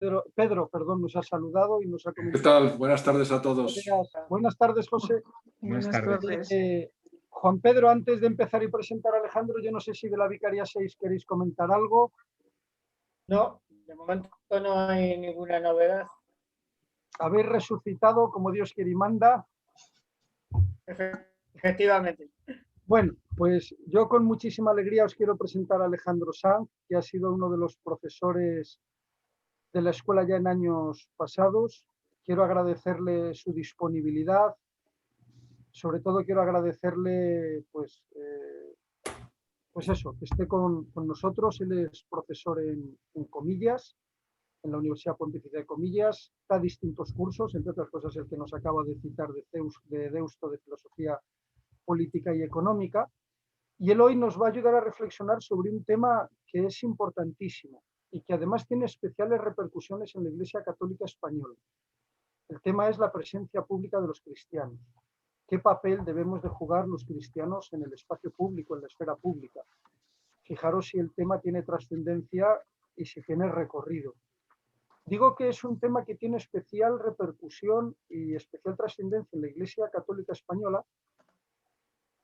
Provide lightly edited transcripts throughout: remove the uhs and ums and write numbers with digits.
Pedro, nos ha saludado y nos ha ¿Qué comentado. tal? Buenas tardes a todos. Buenas tardes, José. Buenas tardes. Juan Pedro, antes de empezar y presentar a Alejandro, yo no sé si de la Vicaría 6 queréis comentar algo. No, de momento no hay ninguna novedad. Habéis resucitado como Dios quiere y manda. Efectivamente. Bueno, pues yo con muchísima alegría os quiero presentar a Alejandro Sanz, que ha sido uno de los profesores de la escuela ya en años pasados. Quiero agradecerle su disponibilidad. Sobre todo quiero agradecerle, pues eso, que esté con nosotros. Él es profesor en Comillas, en la Universidad Pontificia de Comillas, da distintos cursos, entre otras cosas el que nos acaba de citar de Deusto, de Filosofía Política y Económica, y él hoy nos va a ayudar a reflexionar sobre un tema que es importantísimo y que además tiene especiales repercusiones en la Iglesia Católica Española. El tema es la presencia pública de los cristianos. ¿Qué papel debemos de jugar los cristianos en el espacio público, en la esfera pública? Fijaros si el tema tiene trascendencia y si tiene recorrido. Digo que es un tema que tiene especial repercusión y especial trascendencia en la Iglesia Católica Española.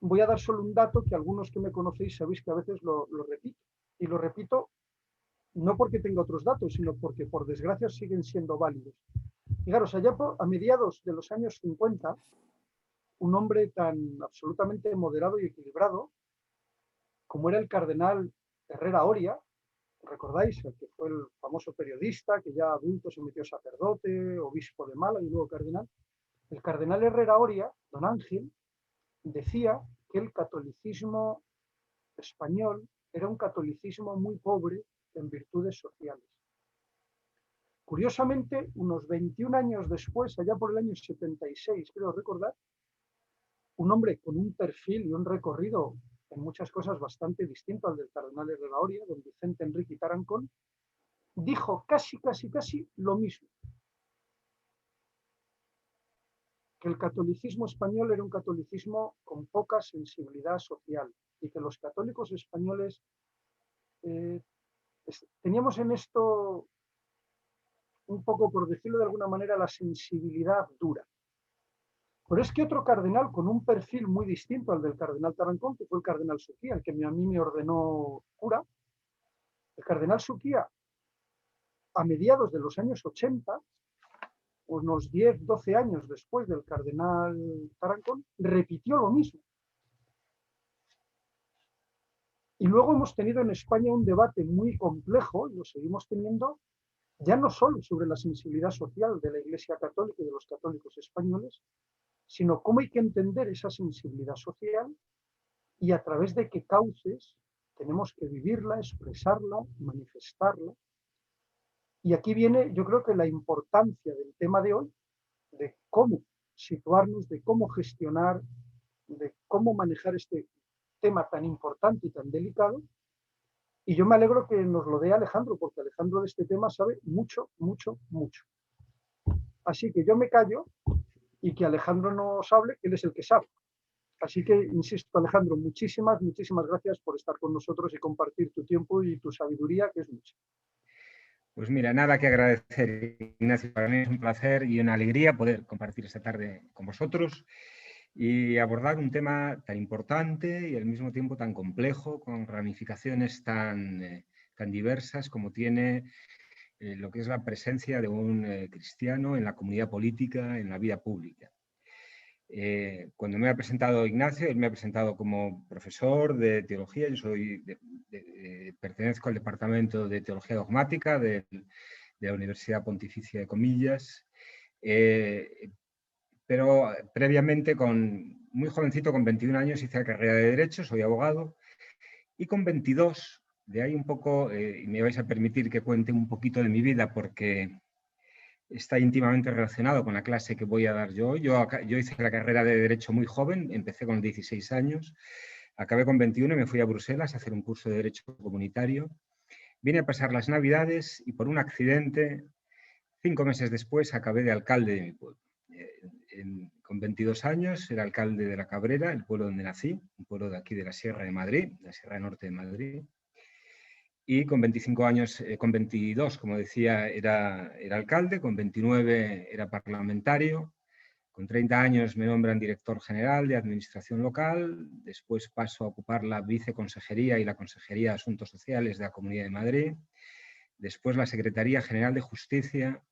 Voy a dar solo un dato que algunos que me conocéis sabéis que a veces lo repito. Y lo repito no porque tenga otros datos, sino porque por desgracia siguen siendo válidos. Fijaros, allá a mediados de los años 50, un hombre tan absolutamente moderado y equilibrado como era el cardenal Herrera Oria, ¿recordáis? El que fue el famoso periodista, que ya adulto se metió sacerdote, obispo de Málaga y luego cardenal. El cardenal Herrera Oria, don Ángel, decía que el catolicismo español era un catolicismo muy pobre en virtudes sociales. Curiosamente, unos 21 años después, allá por el año 76, creo recordar, un hombre con un perfil y un recorrido en muchas cosas bastante distinto al del cardenal Herrera Oria, don Vicente Enrique Tarancón, dijo casi lo mismo. Que el catolicismo español era un catolicismo con poca sensibilidad social y que los católicos españoles teníamos en esto un poco, por decirlo de alguna manera, la sensibilidad dura. Pero es que otro cardenal con un perfil muy distinto al del cardenal Tarancón, que fue el cardenal Suquía, el que a mí me ordenó cura, el cardenal Suquía, a mediados de los años 80, unos 10, 12 años después del cardenal Tarancón, repitió lo mismo. Y luego hemos tenido en España un debate muy complejo, y lo seguimos teniendo, ya no solo sobre la sensibilidad social de la Iglesia Católica y de los católicos españoles, sino cómo hay que entender esa sensibilidad social y a través de qué cauces tenemos que vivirla, expresarla, manifestarla. Y aquí viene, yo creo que la importancia del tema de hoy, de cómo situarnos, de cómo gestionar, de cómo manejar este tema tan importante y tan delicado. Y yo me alegro que nos lo dé Alejandro, porque Alejandro de este tema sabe mucho. Así que yo me callo y que Alejandro nos hable, él es el que sabe. Así que, insisto, Alejandro, muchísimas gracias por estar con nosotros y compartir tu tiempo y tu sabiduría, que es mucha. Pues mira, nada que agradecer, Ignacio. Para mí es un placer y una alegría poder compartir esta tarde con vosotros y abordar un tema tan importante y al mismo tiempo tan complejo, con ramificaciones tan diversas como tiene lo que es la presencia de un cristiano en la comunidad política, en la vida pública. Cuando me ha presentado Ignacio, él me ha presentado como profesor de teología. Yo pertenezco al departamento de teología dogmática de la Universidad Pontificia de Comillas, pero previamente, muy jovencito, con 21 años, hice la carrera de Derecho, soy abogado, y con 22, de ahí un poco, y me vais a permitir que cuente un poquito de mi vida porque está íntimamente relacionado con la clase que voy a dar yo. Yo hice la carrera de Derecho muy joven, empecé con 16 años, acabé con 21 y me fui a Bruselas a hacer un curso de Derecho Comunitario. Vine a pasar las Navidades y por un accidente, 5 meses después, acabé de alcalde de mi pueblo. Con 22 años era alcalde de La Cabrera, el pueblo donde nací, un pueblo de aquí de la Sierra de Madrid, la Sierra Norte de Madrid. y con 25 años, con 22, como decía, era alcalde, con 29 era parlamentario, con 30 años me nombran director general de Administración Local, después paso a ocupar la viceconsejería y la Consejería de Asuntos Sociales de la Comunidad de Madrid, después la Secretaría General de Justicia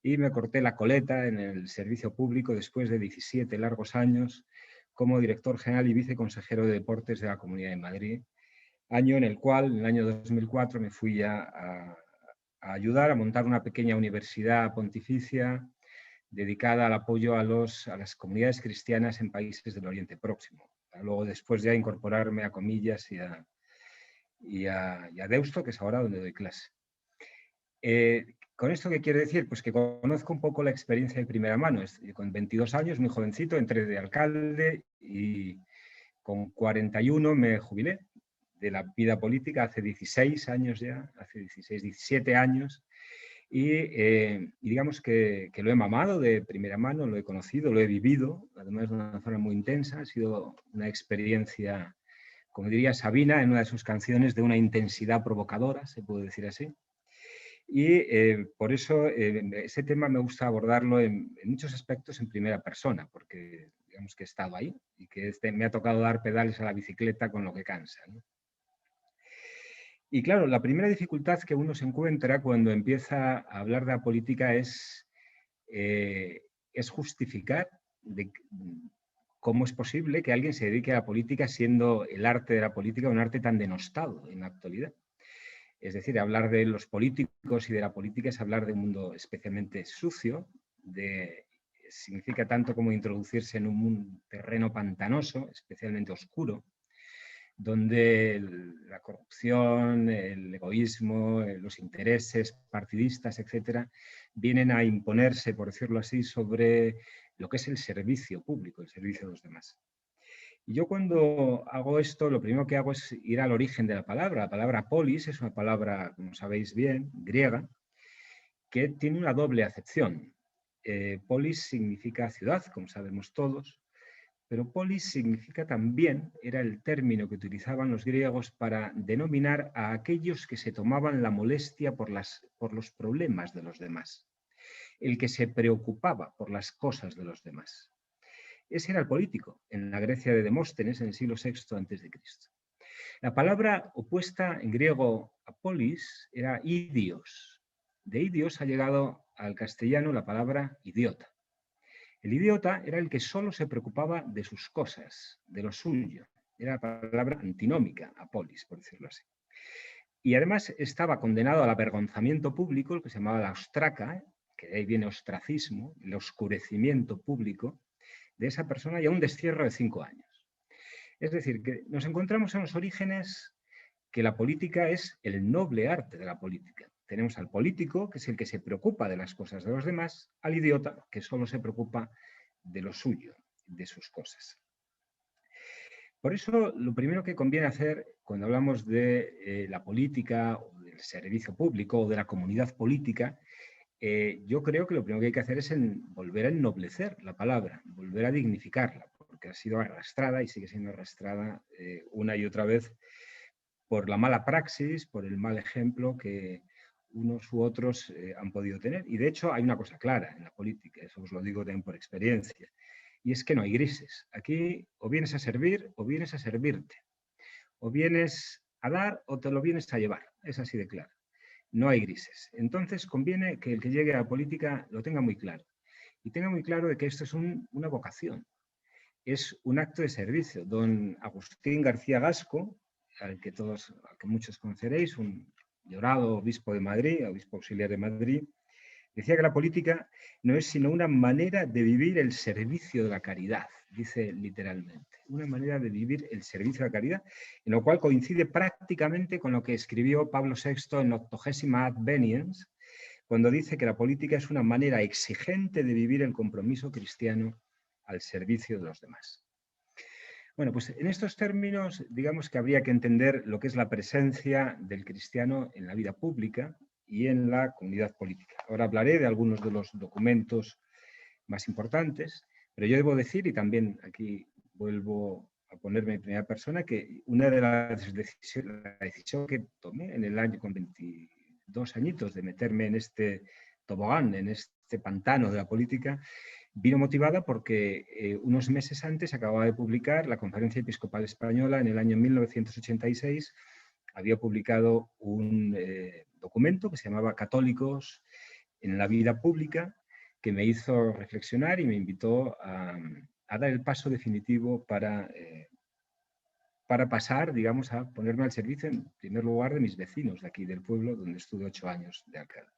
y me corté la coleta en el servicio público después de 17 largos años como director general y viceconsejero de Deportes de la Comunidad de Madrid, año en el cual, en el año 2004, me fui ya a ayudar a montar una pequeña universidad pontificia dedicada al apoyo a las comunidades cristianas en países del Oriente Próximo. Luego, después ya incorporarme a Comillas y a Deusto, que es ahora donde doy clase. ¿Con esto qué quiero decir? Pues que conozco un poco la experiencia de primera mano. Con 22 años, muy jovencito, entré de alcalde y con 41 me jubilé de la vida política hace 16 años ya, hace 16, 17 años. Y digamos que lo he mamado de primera mano, lo he conocido, lo he vivido, además de una forma muy intensa. Ha sido una experiencia, como diría Sabina en una de sus canciones, de una intensidad provocadora, se puede decir así. Y por eso ese tema me gusta abordarlo en muchos aspectos en primera persona, porque digamos que he estado ahí y que me ha tocado dar pedales a la bicicleta con lo que cansa, ¿no? Y claro, la primera dificultad que uno se encuentra cuando empieza a hablar de la política es justificar cómo es posible que alguien se dedique a la política siendo el arte de la política un arte tan denostado en la actualidad. Es decir, hablar de los políticos y de la política es hablar de un mundo especialmente sucio, significa tanto como introducirse en un terreno pantanoso, especialmente oscuro, donde la corrupción, el egoísmo, los intereses partidistas, etcétera, vienen a imponerse, por decirlo así, sobre lo que es el servicio público, el servicio a los demás. Y yo cuando hago esto, lo primero que hago es ir al origen de la palabra. La palabra polis es una palabra, como sabéis bien, griega, que tiene una doble acepción. Polis significa ciudad, como sabemos todos, pero polis significa también, era el término que utilizaban los griegos para denominar a aquellos que se tomaban la molestia por los problemas de los demás, el que se preocupaba por las cosas de los demás. Ese era el político en la Grecia de Demóstenes en el siglo VI a.C. La palabra opuesta en griego a polis era idios. De idios ha llegado al castellano la palabra idiota. El idiota era el que solo se preocupaba de sus cosas, de lo suyo. Era la palabra antinómica a polis, por decirlo así. Y además estaba condenado al avergonzamiento público, lo que se llamaba la ostraca, que de ahí viene ostracismo, el oscurecimiento público de esa persona, y a un destierro de 5 años. Es decir, que nos encontramos en los orígenes que la política es el noble arte de la política. Tenemos al político, que es el que se preocupa de las cosas de los demás, al idiota, que solo se preocupa de lo suyo, de sus cosas. Por eso, lo primero que conviene hacer cuando hablamos de la política, o del servicio público, o de la comunidad política, yo creo que lo primero que hay que hacer es volver a ennoblecer la palabra, volver a dignificarla, porque ha sido arrastrada y sigue siendo arrastrada una y otra vez por la mala praxis, por el mal ejemplo que unos u otros han podido tener. Y de hecho hay una cosa clara en la política, eso os lo digo también por experiencia, y es que no hay grises. Aquí o vienes a servir o vienes a servirte. O vienes a dar o te lo vienes a llevar. Es así de claro. No hay grises. Entonces conviene que el que llegue a la política lo tenga muy claro. Y tenga muy claro de que esto es una vocación. Es un acto de servicio. Don Agustín García Gasco, al que muchos conoceréis, un llorado obispo de Madrid, obispo auxiliar de Madrid, decía que la política no es sino una manera de vivir el servicio de la caridad, dice literalmente, una manera de vivir el servicio de la caridad, en lo cual coincide prácticamente con lo que escribió Pablo VI en Octogésima Ad Veniens, cuando dice que la política es una manera exigente de vivir el compromiso cristiano al servicio de los demás. Bueno, pues en estos términos, digamos que habría que entender lo que es la presencia del cristiano en la vida pública y en la comunidad política. Ahora hablaré de algunos de los documentos más importantes, pero yo debo decir, y también aquí vuelvo ponerme en primera persona, que una de las decisiones, la decisión que tomé en el año con 22 añitos de meterme en este tobogán, en este pantano de la política, vino motivada porque unos meses antes acababa de publicar la Conferencia Episcopal Española, en el año 1986, había publicado un documento que se llamaba Católicos en la vida pública, que me hizo reflexionar y me invitó a dar el paso definitivo para pasar, digamos, a ponerme al servicio, en primer lugar, de mis vecinos de aquí, del pueblo, donde estuve 8 años de alcalde.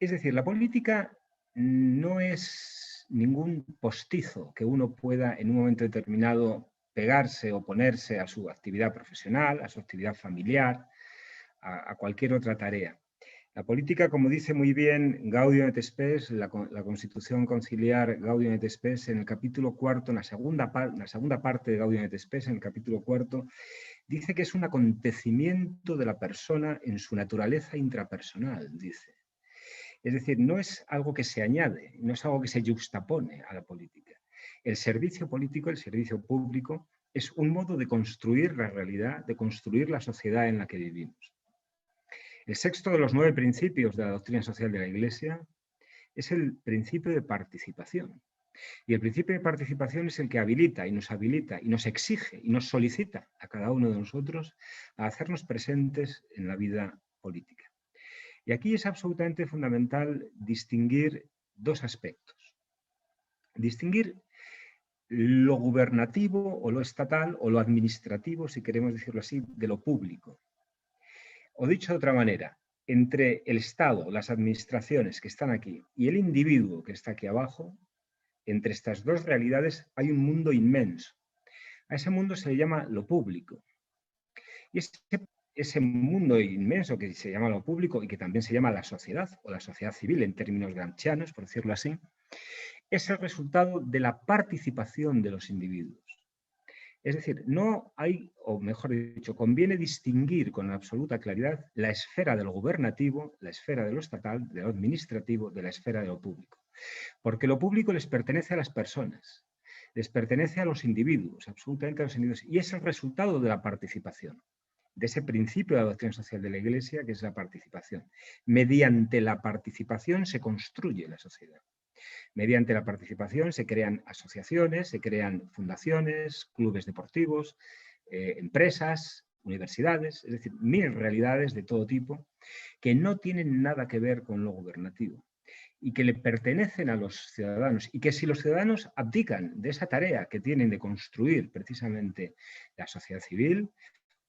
Es decir, la política no es ningún postizo que uno pueda en un momento determinado pegarse o ponerse a su actividad profesional, a su actividad familiar, a cualquier otra tarea. La política, como dice muy bien Gaudium et Spes, la Constitución Conciliar Gaudium et Spes, en el capítulo 4, en la segunda parte de Gaudium et Spes, en el capítulo 4, dice que es un acontecimiento de la persona en su naturaleza intrapersonal, dice. Es decir, no es algo que se añade, no es algo que se yuxtapone a la política. El servicio político, el servicio público, es un modo de construir la realidad, de construir la sociedad en la que vivimos. El sexto de los 9 principios de la doctrina social de la Iglesia es el principio de participación. Y el principio de participación es el que habilita y nos exige y nos solicita a cada uno de nosotros a hacernos presentes en la vida política. Y aquí es absolutamente fundamental distinguir 2 aspectos. Distinguir lo gubernativo o lo estatal o lo administrativo, si queremos decirlo así, de lo público. O dicho de otra manera, entre el Estado, las administraciones que están aquí y el individuo que está aquí abajo, entre estas 2 realidades hay un mundo inmenso. A ese mundo se le llama lo público. Y ese mundo inmenso que se llama lo público y que también se llama la sociedad o la sociedad civil en términos gramscianos, por decirlo así, es el resultado de la participación de los individuos. Es decir, no hay, o mejor dicho, conviene distinguir con absoluta claridad la esfera de lo gubernativo, la esfera de lo estatal, de lo administrativo, de la esfera de lo público. Porque lo público les pertenece a las personas, les pertenece a los individuos, absolutamente a los individuos, y es el resultado de la participación, de ese principio de la doctrina social de la Iglesia, que es la participación. Mediante la participación se construye la sociedad. Mediante la participación se crean asociaciones, se crean fundaciones, clubes deportivos, empresas, universidades, es decir, 1000 realidades de todo tipo que no tienen nada que ver con lo gubernativo y que le pertenecen a los ciudadanos y que si los ciudadanos abdican de esa tarea que tienen de construir precisamente la sociedad civil,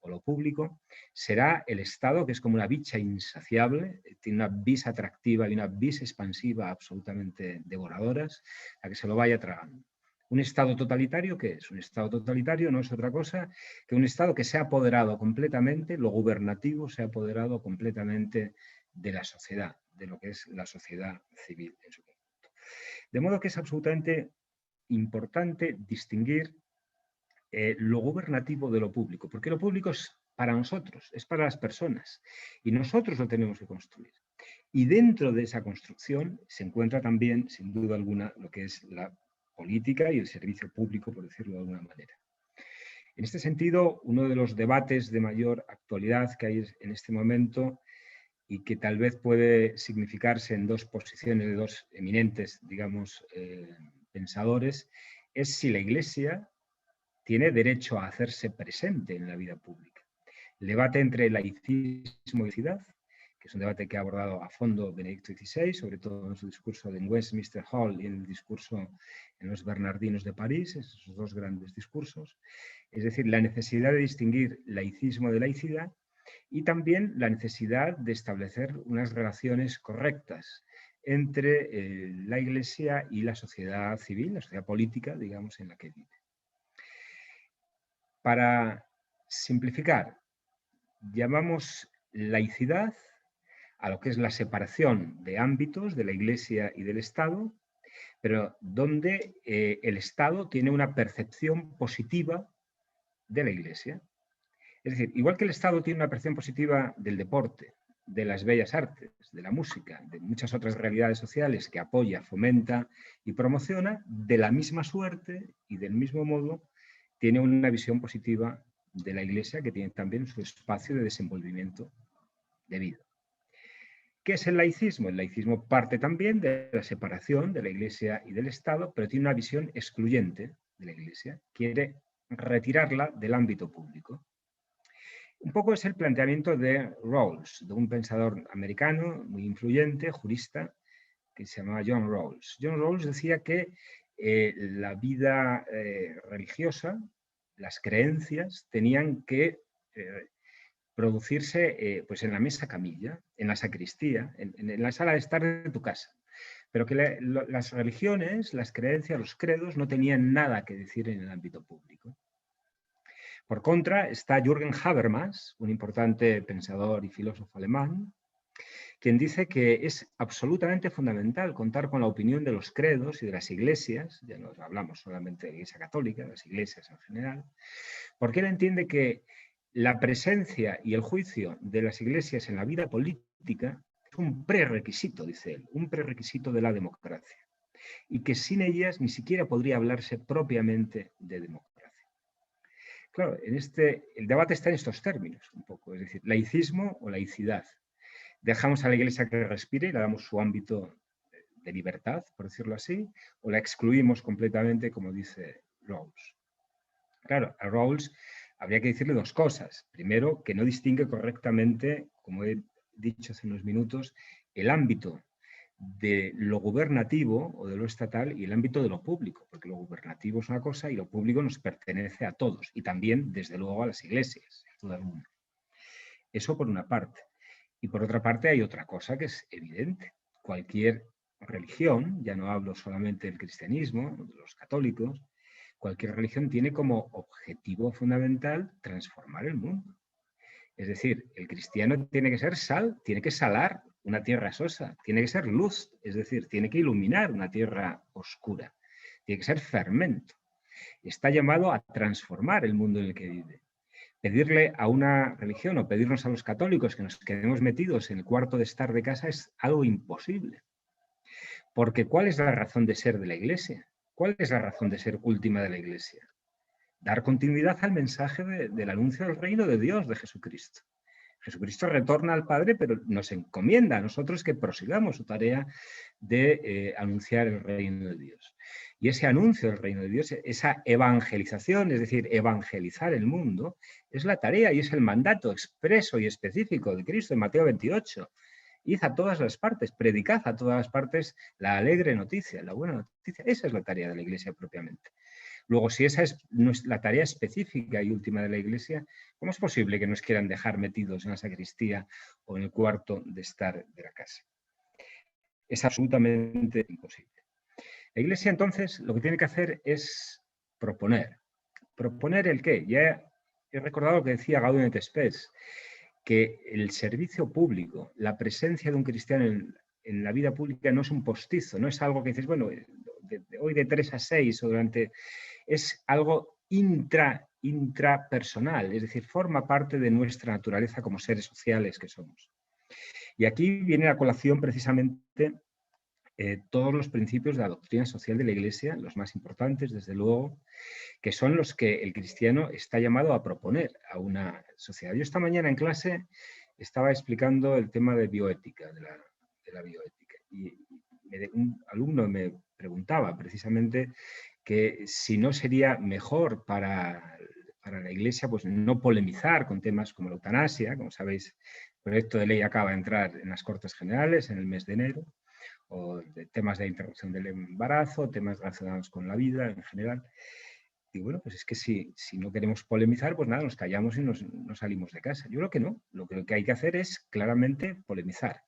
o lo público, será el Estado, que es como una bicha insaciable, tiene una vis atractiva y una vis expansiva absolutamente devoradoras, a que se lo vaya tragando. ¿Un Estado totalitario qué es? Un Estado totalitario no es otra cosa que un Estado que se ha apoderado completamente, lo gubernativo se ha apoderado completamente de la sociedad, de lo que es la sociedad civil en su conjunto. De modo que es absolutamente importante distinguir lo gubernativo de lo público, porque lo público es para nosotros, es para las personas, y nosotros lo tenemos que construir. Y dentro de esa construcción se encuentra también, sin duda alguna, lo que es la política y el servicio público, por decirlo de alguna manera. En este sentido, uno de los debates de mayor actualidad que hay en este momento y que tal vez puede significarse en 2 posiciones de 2 eminentes, digamos, pensadores, es si la Iglesia tiene derecho a hacerse presente en la vida pública. El debate entre laicismo y laicidad, que es un debate que ha abordado a fondo Benedicto XVI, sobre todo en su discurso en Westminster Hall y en el discurso en los Bernardinos de París, esos 2 grandes discursos. Es decir, la necesidad de distinguir laicismo de laicidad y también la necesidad de establecer unas relaciones correctas entre la Iglesia y la sociedad civil, la sociedad política, digamos, en la que vive. Para simplificar, llamamos laicidad a lo que es la separación de ámbitos de la Iglesia y del Estado, pero donde el Estado tiene una percepción positiva de la Iglesia. Es decir, igual que el Estado tiene una percepción positiva del deporte, de las bellas artes, de la música, de muchas otras realidades sociales que apoya, fomenta y promociona, de la misma suerte y del mismo modo tiene una visión positiva de la Iglesia, que tiene también su espacio de desenvolvimiento debido. ¿Qué es el laicismo? El laicismo parte también de la separación de la Iglesia y del Estado, pero tiene una visión excluyente de la Iglesia. Quiere retirarla del ámbito público. Un poco es el planteamiento de Rawls, de un pensador americano muy influyente, jurista, que se llamaba John Rawls. John Rawls decía que la vida religiosa, las creencias, tenían que producirse pues en la mesa camilla, en la sacristía, en la sala de estar de tu casa. Pero que las religiones, las creencias, los credos no tenían nada que decir en el ámbito público. Por contra, está Jürgen Habermas, un importante pensador y filósofo alemán, quien dice que es absolutamente fundamental contar con la opinión de los credos y de las iglesias, ya no hablamos solamente de la Iglesia Católica, de las iglesias en general, porque él entiende que la presencia y el juicio de las iglesias en la vida política es un prerequisito, dice él, un prerequisito de la democracia, y que sin ellas ni siquiera podría hablarse propiamente de democracia. Claro, el debate está en estos términos, un poco, es decir, laicismo o laicidad. Dejamos a la Iglesia que respire y le damos su ámbito de libertad, por decirlo así, o la excluimos completamente, como dice Rawls. Claro, a Rawls habría que decirle dos cosas. Primero, que no distingue correctamente, como he dicho hace unos minutos, el ámbito de lo gubernativo o de lo estatal y el ámbito de lo público, porque lo gubernativo es una cosa y lo público nos pertenece a todos y también, desde luego, a las iglesias, a todo el mundo. Eso por una parte. Y por otra parte hay otra cosa que es evidente. Cualquier religión, ya no hablo solamente del cristianismo, de los católicos, cualquier religión tiene como objetivo fundamental transformar el mundo. Es decir, el cristiano tiene que ser sal, tiene que salar una tierra sosa, tiene que ser luz, es decir, tiene que iluminar una tierra oscura, tiene que ser fermento. Está llamado a transformar el mundo en el que vive. Pedirle a una religión o pedirnos a los católicos que nos quedemos metidos en el cuarto de estar de casa es algo imposible. Porque ¿cuál es la razón de ser de la Iglesia? ¿Cuál es la razón de ser última de la Iglesia? Dar continuidad al mensaje del anuncio del reino de Dios, de Jesucristo. Jesucristo retorna al Padre, pero nos encomienda a nosotros que prosigamos su tarea de anunciar el reino de Dios. Y ese anuncio del reino de Dios, esa evangelización, es decir, evangelizar el mundo, es la tarea y es el mandato expreso y específico de Cristo en Mateo 28. Id a todas las partes, predicad a todas las partes la alegre noticia, la buena noticia. Esa es la tarea de la Iglesia propiamente. Luego, si esa es la tarea específica y última de la Iglesia, ¿cómo es posible que nos quieran dejar metidos en la sacristía o en el cuarto de estar de la casa? Es absolutamente imposible. La Iglesia, entonces, lo que tiene que hacer es proponer. ¿Proponer el qué? Ya he recordado lo que decía Gaudium et Spes, que el servicio público, la presencia de un cristiano en la vida pública no es un postizo, no es algo que dices, bueno, hoy de 3 a 6 o durante... Es algo intrapersonal, es decir, forma parte de nuestra naturaleza como seres sociales que somos. Y aquí viene a colación precisamente todos los principios de la doctrina social de la Iglesia, los más importantes, desde luego, que son los que el cristiano está llamado a proponer a una sociedad. Yo esta mañana en clase estaba explicando el tema de bioética, de la bioética, y un alumno me preguntaba precisamente que si no sería mejor para la Iglesia pues no polemizar con temas como la eutanasia. Como sabéis, el proyecto de ley acaba de entrar en las Cortes Generales en el mes de enero, o de temas de interrupción del embarazo, temas relacionados con la vida en general. Y bueno, pues es que si no queremos polemizar, pues nada, nos callamos y nos salimos de casa. Yo creo que no, lo que hay que hacer es claramente polemizar,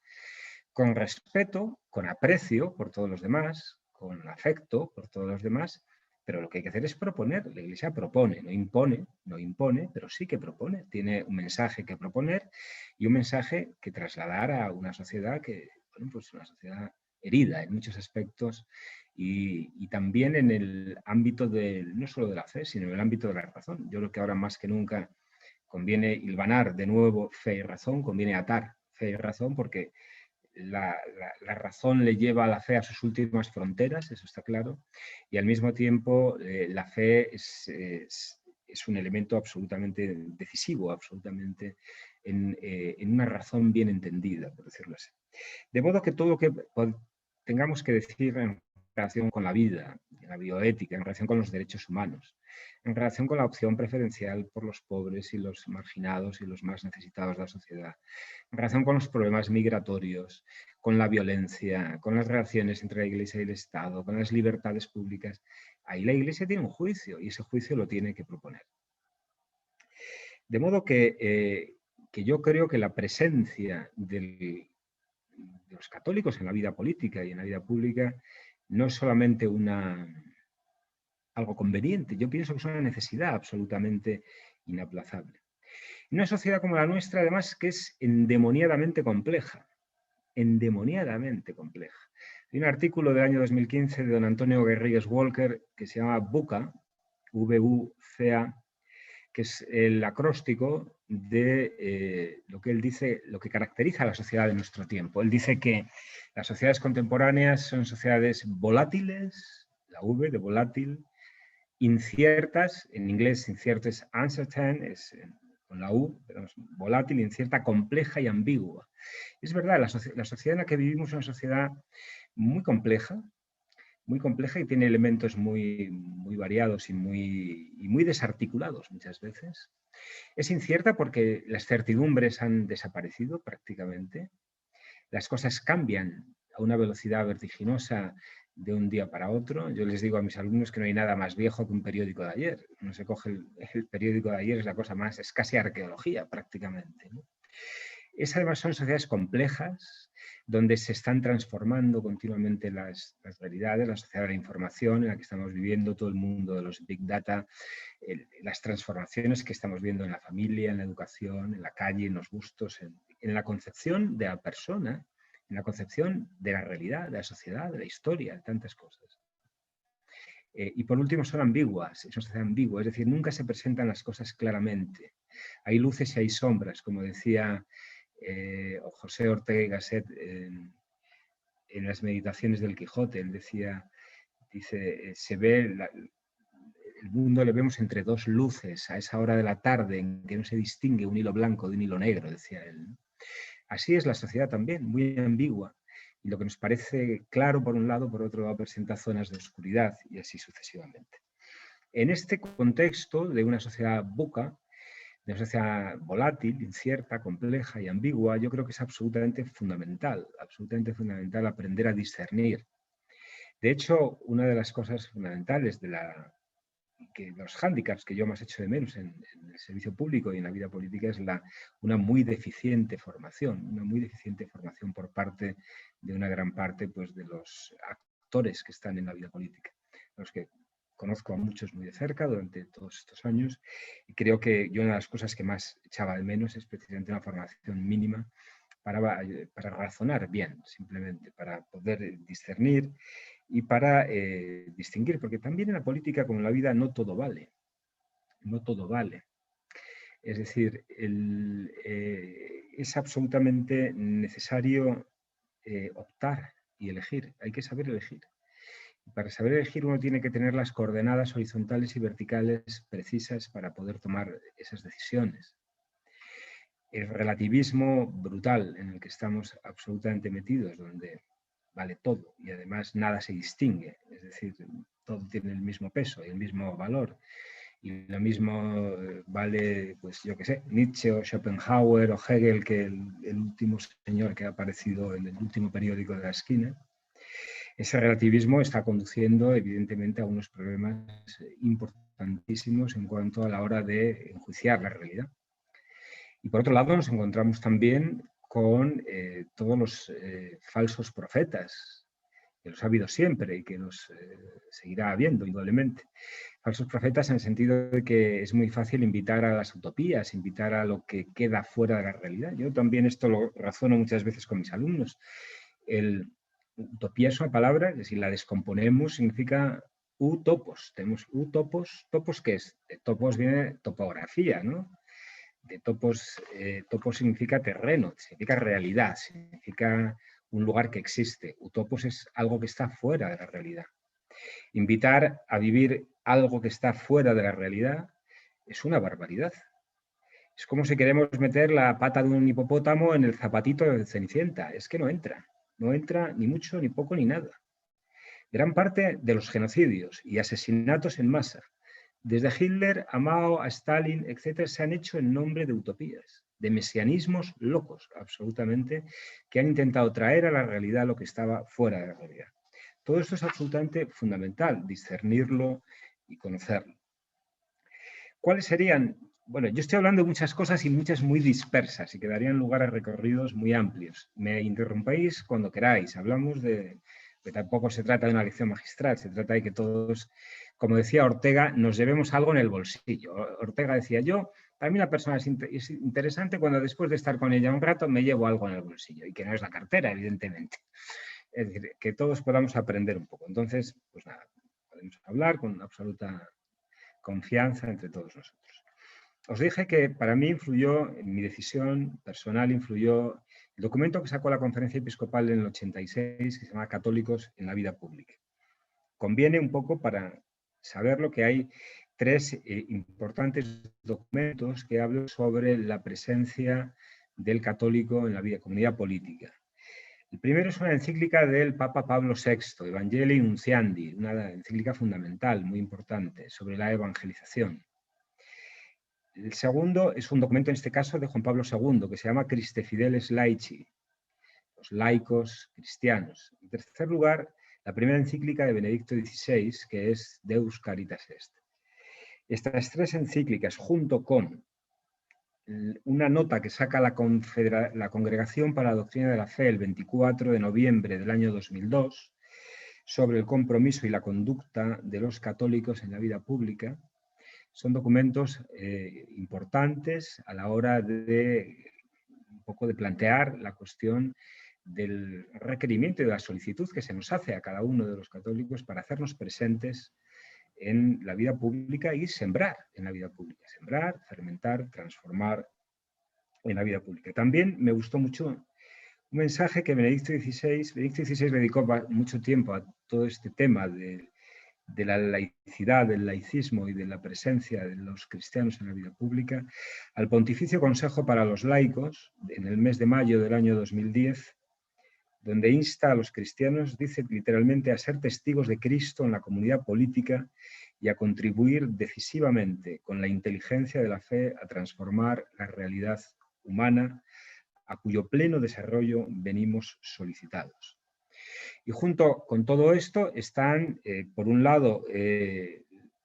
con respeto, con aprecio por todos los demás, con afecto por todos los demás, pero lo que hay que hacer es proponer. La Iglesia propone, no impone, pero sí que propone. Tiene un mensaje que proponer y un mensaje que trasladar a una sociedad que, bueno, pues una sociedad herida en muchos aspectos y también en el ámbito no solo de la fe, sino en el ámbito de la razón. Yo creo que ahora más que nunca conviene hilvanar de nuevo fe y razón, conviene atar fe y razón, porque la razón le lleva a la fe a sus últimas fronteras, eso está claro, y al mismo tiempo la fe es un elemento absolutamente decisivo, absolutamente en una razón bien entendida, por decirlo así. De modo que todo lo que tengamos que decir en relación con la vida, la bioética, en relación con los derechos humanos, en relación con la opción preferencial por los pobres y los marginados y los más necesitados de la sociedad, en relación con los problemas migratorios, con la violencia, con las relaciones entre la Iglesia y el Estado, con las libertades públicas, ahí la Iglesia tiene un juicio y ese juicio lo tiene que proponer. De modo que yo creo que la presencia de los católicos en la vida política y en la vida pública no es solamente algo conveniente, yo pienso que es una necesidad absolutamente inaplazable. En una sociedad como la nuestra, además, que es endemoniadamente compleja, endemoniadamente compleja. Hay un artículo del año 2015 de don Antonio Guerrigues Walker que se llama VUCA, V-U-C-A, que es el acróstico de lo que él dice, lo que caracteriza a la sociedad de nuestro tiempo. Él dice que las sociedades contemporáneas son sociedades volátiles, la V de volátil, inciertas, en inglés incierto es uncertain, es con la U, pero es volátil, incierta, compleja y ambigua. Es verdad, la sociedad en la que vivimos es una sociedad muy compleja y tiene elementos muy variados y muy desarticulados muchas veces. Es incierta porque las certidumbres han desaparecido prácticamente. Las cosas cambian a una velocidad vertiginosa de un día para otro. Yo les digo a mis alumnos que no hay nada más viejo que un periódico de ayer. Uno se coge el periódico de ayer, es la cosa más, es casi arqueología prácticamente, ¿no? Además son sociedades complejas, donde se están transformando continuamente las realidades, la sociedad de la información en la que estamos viviendo, todo el mundo de los big data, las transformaciones que estamos viendo en la familia, en la educación, en la calle, en los gustos, en la concepción de la persona, en la concepción de la realidad, de la sociedad, de la historia, de tantas cosas. Y por último son ambiguas, es una sociedad ambigua, es decir, nunca se presentan las cosas claramente. Hay luces y hay sombras, como decía José Ortega y Gasset en las meditaciones del Quijote. Él dice, se ve, el mundo le vemos entre dos luces a esa hora de la tarde en que no se distingue un hilo blanco de un hilo negro, decía él, ¿no? Así es la sociedad también, muy ambigua. Y lo que nos parece claro por un lado, por otro lado presenta zonas de oscuridad y así sucesivamente. En este contexto de una sociedad buca, de una sociedad volátil, incierta, compleja y ambigua, yo creo que es absolutamente fundamental aprender a discernir. De hecho, una de las cosas fundamentales de los hándicaps que yo más echo de menos en el servicio público y en la vida política es una muy deficiente formación por parte de una gran parte pues, de los actores que están en la vida política, los que conozco a muchos muy de cerca durante todos estos años y creo que yo una de las cosas que más echaba de menos es precisamente una formación mínima para razonar bien, simplemente, para poder discernir y para distinguir, porque también en la política como en la vida no todo vale, no todo vale. Es decir, es absolutamente necesario optar y elegir, hay que saber elegir. Para saber elegir uno tiene que tener las coordenadas horizontales y verticales precisas para poder tomar esas decisiones. El relativismo brutal en el que estamos absolutamente metidos, donde vale todo y además nada se distingue, es decir, todo tiene el mismo peso y el mismo valor. Y lo mismo vale, pues yo qué sé, Nietzsche o Schopenhauer o Hegel, que el último señor que ha aparecido en el último periódico de la esquina. Ese relativismo está conduciendo evidentemente a unos problemas importantísimos en cuanto a la hora de enjuiciar la realidad. Y por otro lado nos encontramos también con todos los falsos profetas, que los ha habido siempre y que los seguirá habiendo indudablemente. Falsos profetas en el sentido de que es muy fácil invitar a las utopías, invitar a lo que queda fuera de la realidad. Yo también esto lo razono muchas veces con mis alumnos. Utopía es una palabra que si la descomponemos significa utopos. Tenemos utopos. ¿Topos qué es? De topos viene topografía, ¿no? de topos. Topos significa terreno, significa realidad, significa un lugar que existe. Utopos es algo que está fuera de la realidad. Invitar a vivir algo que está fuera de la realidad es una barbaridad. Es como si queremos meter la pata de un hipopótamo en el zapatito de Cenicienta. Es que no entra. No entra ni mucho, ni poco, ni nada. Gran parte de los genocidios y asesinatos en masa, desde Hitler a Mao, a Stalin, etcétera, se han hecho en nombre de utopías, de mesianismos locos, absolutamente, que han intentado traer a la realidad lo que estaba fuera de la realidad. Todo esto es absolutamente fundamental, discernirlo y conocerlo. ¿Cuáles serían? Bueno, yo estoy hablando de muchas cosas y muchas muy dispersas y que darían lugar a recorridos muy amplios. Me interrumpéis cuando queráis. Hablamos de que tampoco se trata de una lección magistral, se trata de que todos, como decía Ortega, nos llevemos algo en el bolsillo. Ortega decía, para mí la persona es interesante cuando después de estar con ella un rato me llevo algo en el bolsillo, y que no es la cartera, evidentemente. Es decir, que todos podamos aprender un poco. Entonces, pues nada, podemos hablar con absoluta confianza entre todos nosotros. Os dije que para mí influyó, en mi decisión personal, influyó el documento que sacó la Conferencia Episcopal en el 86, que se llama Católicos en la vida pública. Conviene un poco para saberlo que hay tres importantes documentos que hablan sobre la presencia del católico en la vida, comunidad política. El primero es una encíclica del Papa Pablo VI, Evangelii Nunciandi, una encíclica fundamental, muy importante, sobre la evangelización. El segundo es un documento, en este caso, de Juan Pablo II, que se llama Christe Fideles Laici, los laicos cristianos. En tercer lugar, la primera encíclica de Benedicto XVI, que es Deus Caritas Est. Estas tres encíclicas, junto con una nota que saca la Congregación para la Doctrina de la Fe el 24 de noviembre del año 2002, sobre el compromiso y la conducta de los católicos en la vida pública, son documentos importantes a la hora de un poco de plantear la cuestión del requerimiento y de la solicitud que se nos hace a cada uno de los católicos para hacernos presentes en la vida pública y sembrar en la vida pública. Sembrar, fermentar, transformar en la vida pública. También me gustó mucho un mensaje que Benedicto XVI dedicó mucho tiempo a todo este tema de la laicidad, del laicismo y de la presencia de los cristianos en la vida pública, al Pontificio Consejo para los Laicos, en el mes de mayo del año 2010, donde insta a los cristianos, dice literalmente, a ser testigos de Cristo en la comunidad política y a contribuir decisivamente con la inteligencia de la fe a transformar la realidad humana, a cuyo pleno desarrollo venimos solicitados. Y junto con todo esto están, por un lado,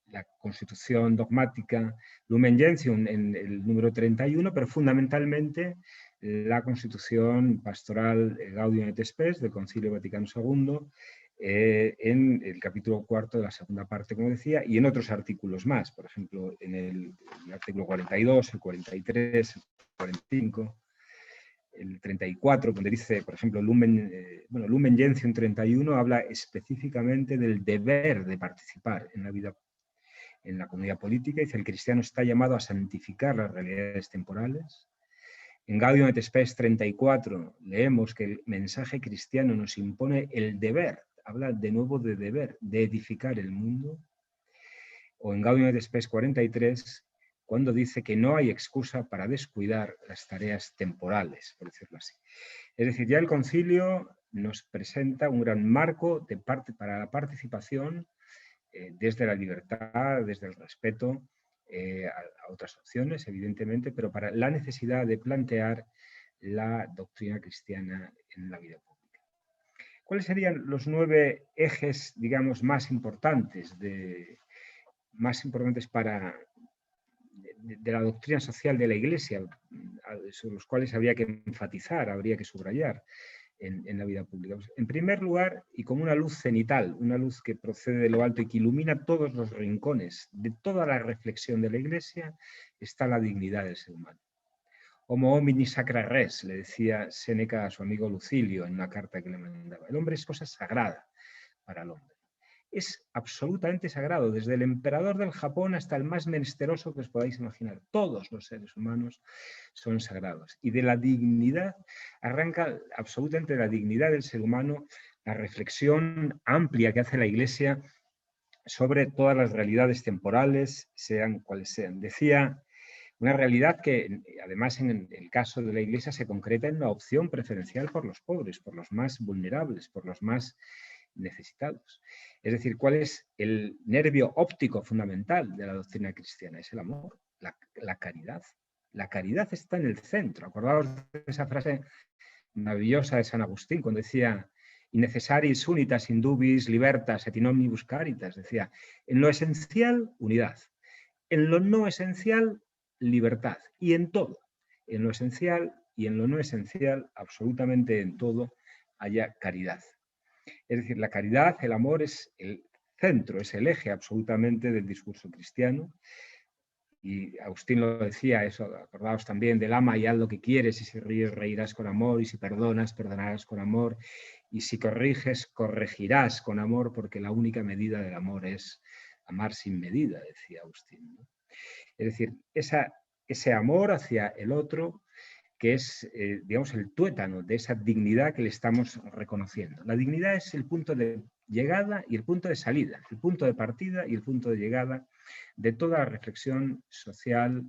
la Constitución dogmática Lumen Gentium en el número 31, pero fundamentalmente la Constitución pastoral Gaudium et Spes del Concilio Vaticano II, en el capítulo cuarto de la segunda parte, como decía, y en otros artículos más, por ejemplo, en el artículo 42, el 43, el 45, el 34, donde dice, por ejemplo, Lumen Gentium 31 habla específicamente del deber de participar en la vida, en la comunidad política. Dice, el cristiano está llamado a santificar las realidades temporales. En Gaudium et Spes 34 leemos que el mensaje cristiano nos impone el deber, habla de nuevo de deber, de edificar el mundo. O en Gaudium et Spes 43, cuando dice que no hay excusa para descuidar las tareas temporales, por decirlo así. Es decir, ya el concilio nos presenta un gran marco para la participación desde la libertad, desde el respeto a otras opciones, evidentemente, pero para la necesidad de plantear la doctrina cristiana en la vida pública. ¿Cuáles serían los 9 ejes, digamos, más importantes para de la doctrina social de la Iglesia, sobre los cuales habría que enfatizar, habría que subrayar en la vida pública? Pues, en primer lugar, y como una luz cenital, una luz que procede de lo alto y que ilumina todos los rincones de toda la reflexión de la Iglesia, está la dignidad del ser humano. Homo homini sacra res, le decía Séneca a su amigo Lucilio en una carta que le mandaba. El hombre es cosa sagrada para el hombre. es absolutamente sagrado, desde el emperador del Japón hasta el más menesteroso que os podáis imaginar. Todos los seres humanos son sagrados. Y de la dignidad, arranca absolutamente la dignidad del ser humano, la reflexión amplia que hace la Iglesia sobre todas las realidades temporales, sean cuales sean. Decía, una realidad que además en el caso de la Iglesia se concreta en una opción preferencial por los pobres, por los más vulnerables, por los más necesitados. Es decir, ¿cuál es el nervio óptico fundamental de la doctrina cristiana? Es el amor, la caridad. La caridad está en el centro. Acordaos de esa frase maravillosa de San Agustín, cuando decía "in necessaris unitas indubis libertas et in omnibus caritas", decía, en lo esencial, unidad, en lo no esencial, libertad, y en todo, en lo esencial y en lo no esencial, absolutamente en todo, haya caridad. Es decir, la caridad, el amor es el centro, es el eje absolutamente del discurso cristiano. Y Agustín lo decía, eso, acordaos también del ama y haz lo que quieres, y si ríes, reirás con amor, y si perdonas, perdonarás con amor, y si corriges, corregirás con amor, porque la única medida del amor es amar sin medida, decía Agustín, ¿no? Es decir, ese amor hacia el otro, que es, digamos, el tuétano de esa dignidad que le estamos reconociendo. La dignidad es el punto de llegada y el punto de salida, el punto de partida y el punto de llegada de toda la reflexión social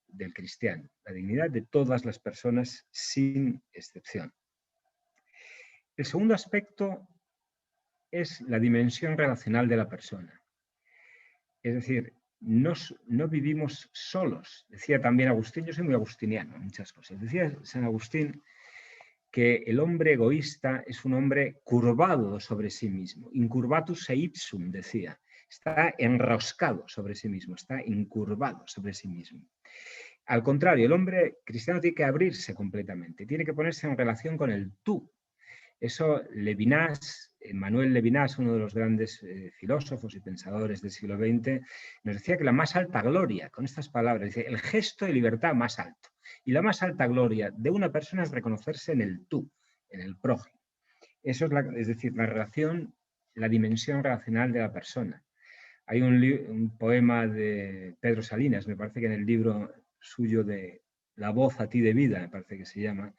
del cristiano. La dignidad de todas las personas sin excepción. El segundo aspecto es la dimensión relacional de la persona. Es decir, no vivimos solos. Decía también Agustín, yo soy muy agustiniano en muchas cosas. Decía San Agustín que el hombre egoísta es un hombre curvado sobre sí mismo. Incurvatus se ipsum, decía. Está enroscado sobre sí mismo, está incurvado sobre sí mismo. Al contrario, el hombre cristiano tiene que abrirse completamente, tiene que ponerse en relación con el tú. Eso Levinas, Manuel Levinas, uno de los grandes filósofos y pensadores del siglo XX, nos decía que la más alta gloria, con estas palabras, dice, el gesto de libertad más alto. Y la más alta gloria de una persona es reconocerse en el tú, en el prójimo. Eso es decir, la relación, la dimensión relacional de la persona. Hay un poema de Pedro Salinas, me parece que en el libro suyo de La voz a ti de vida, me parece que se llama,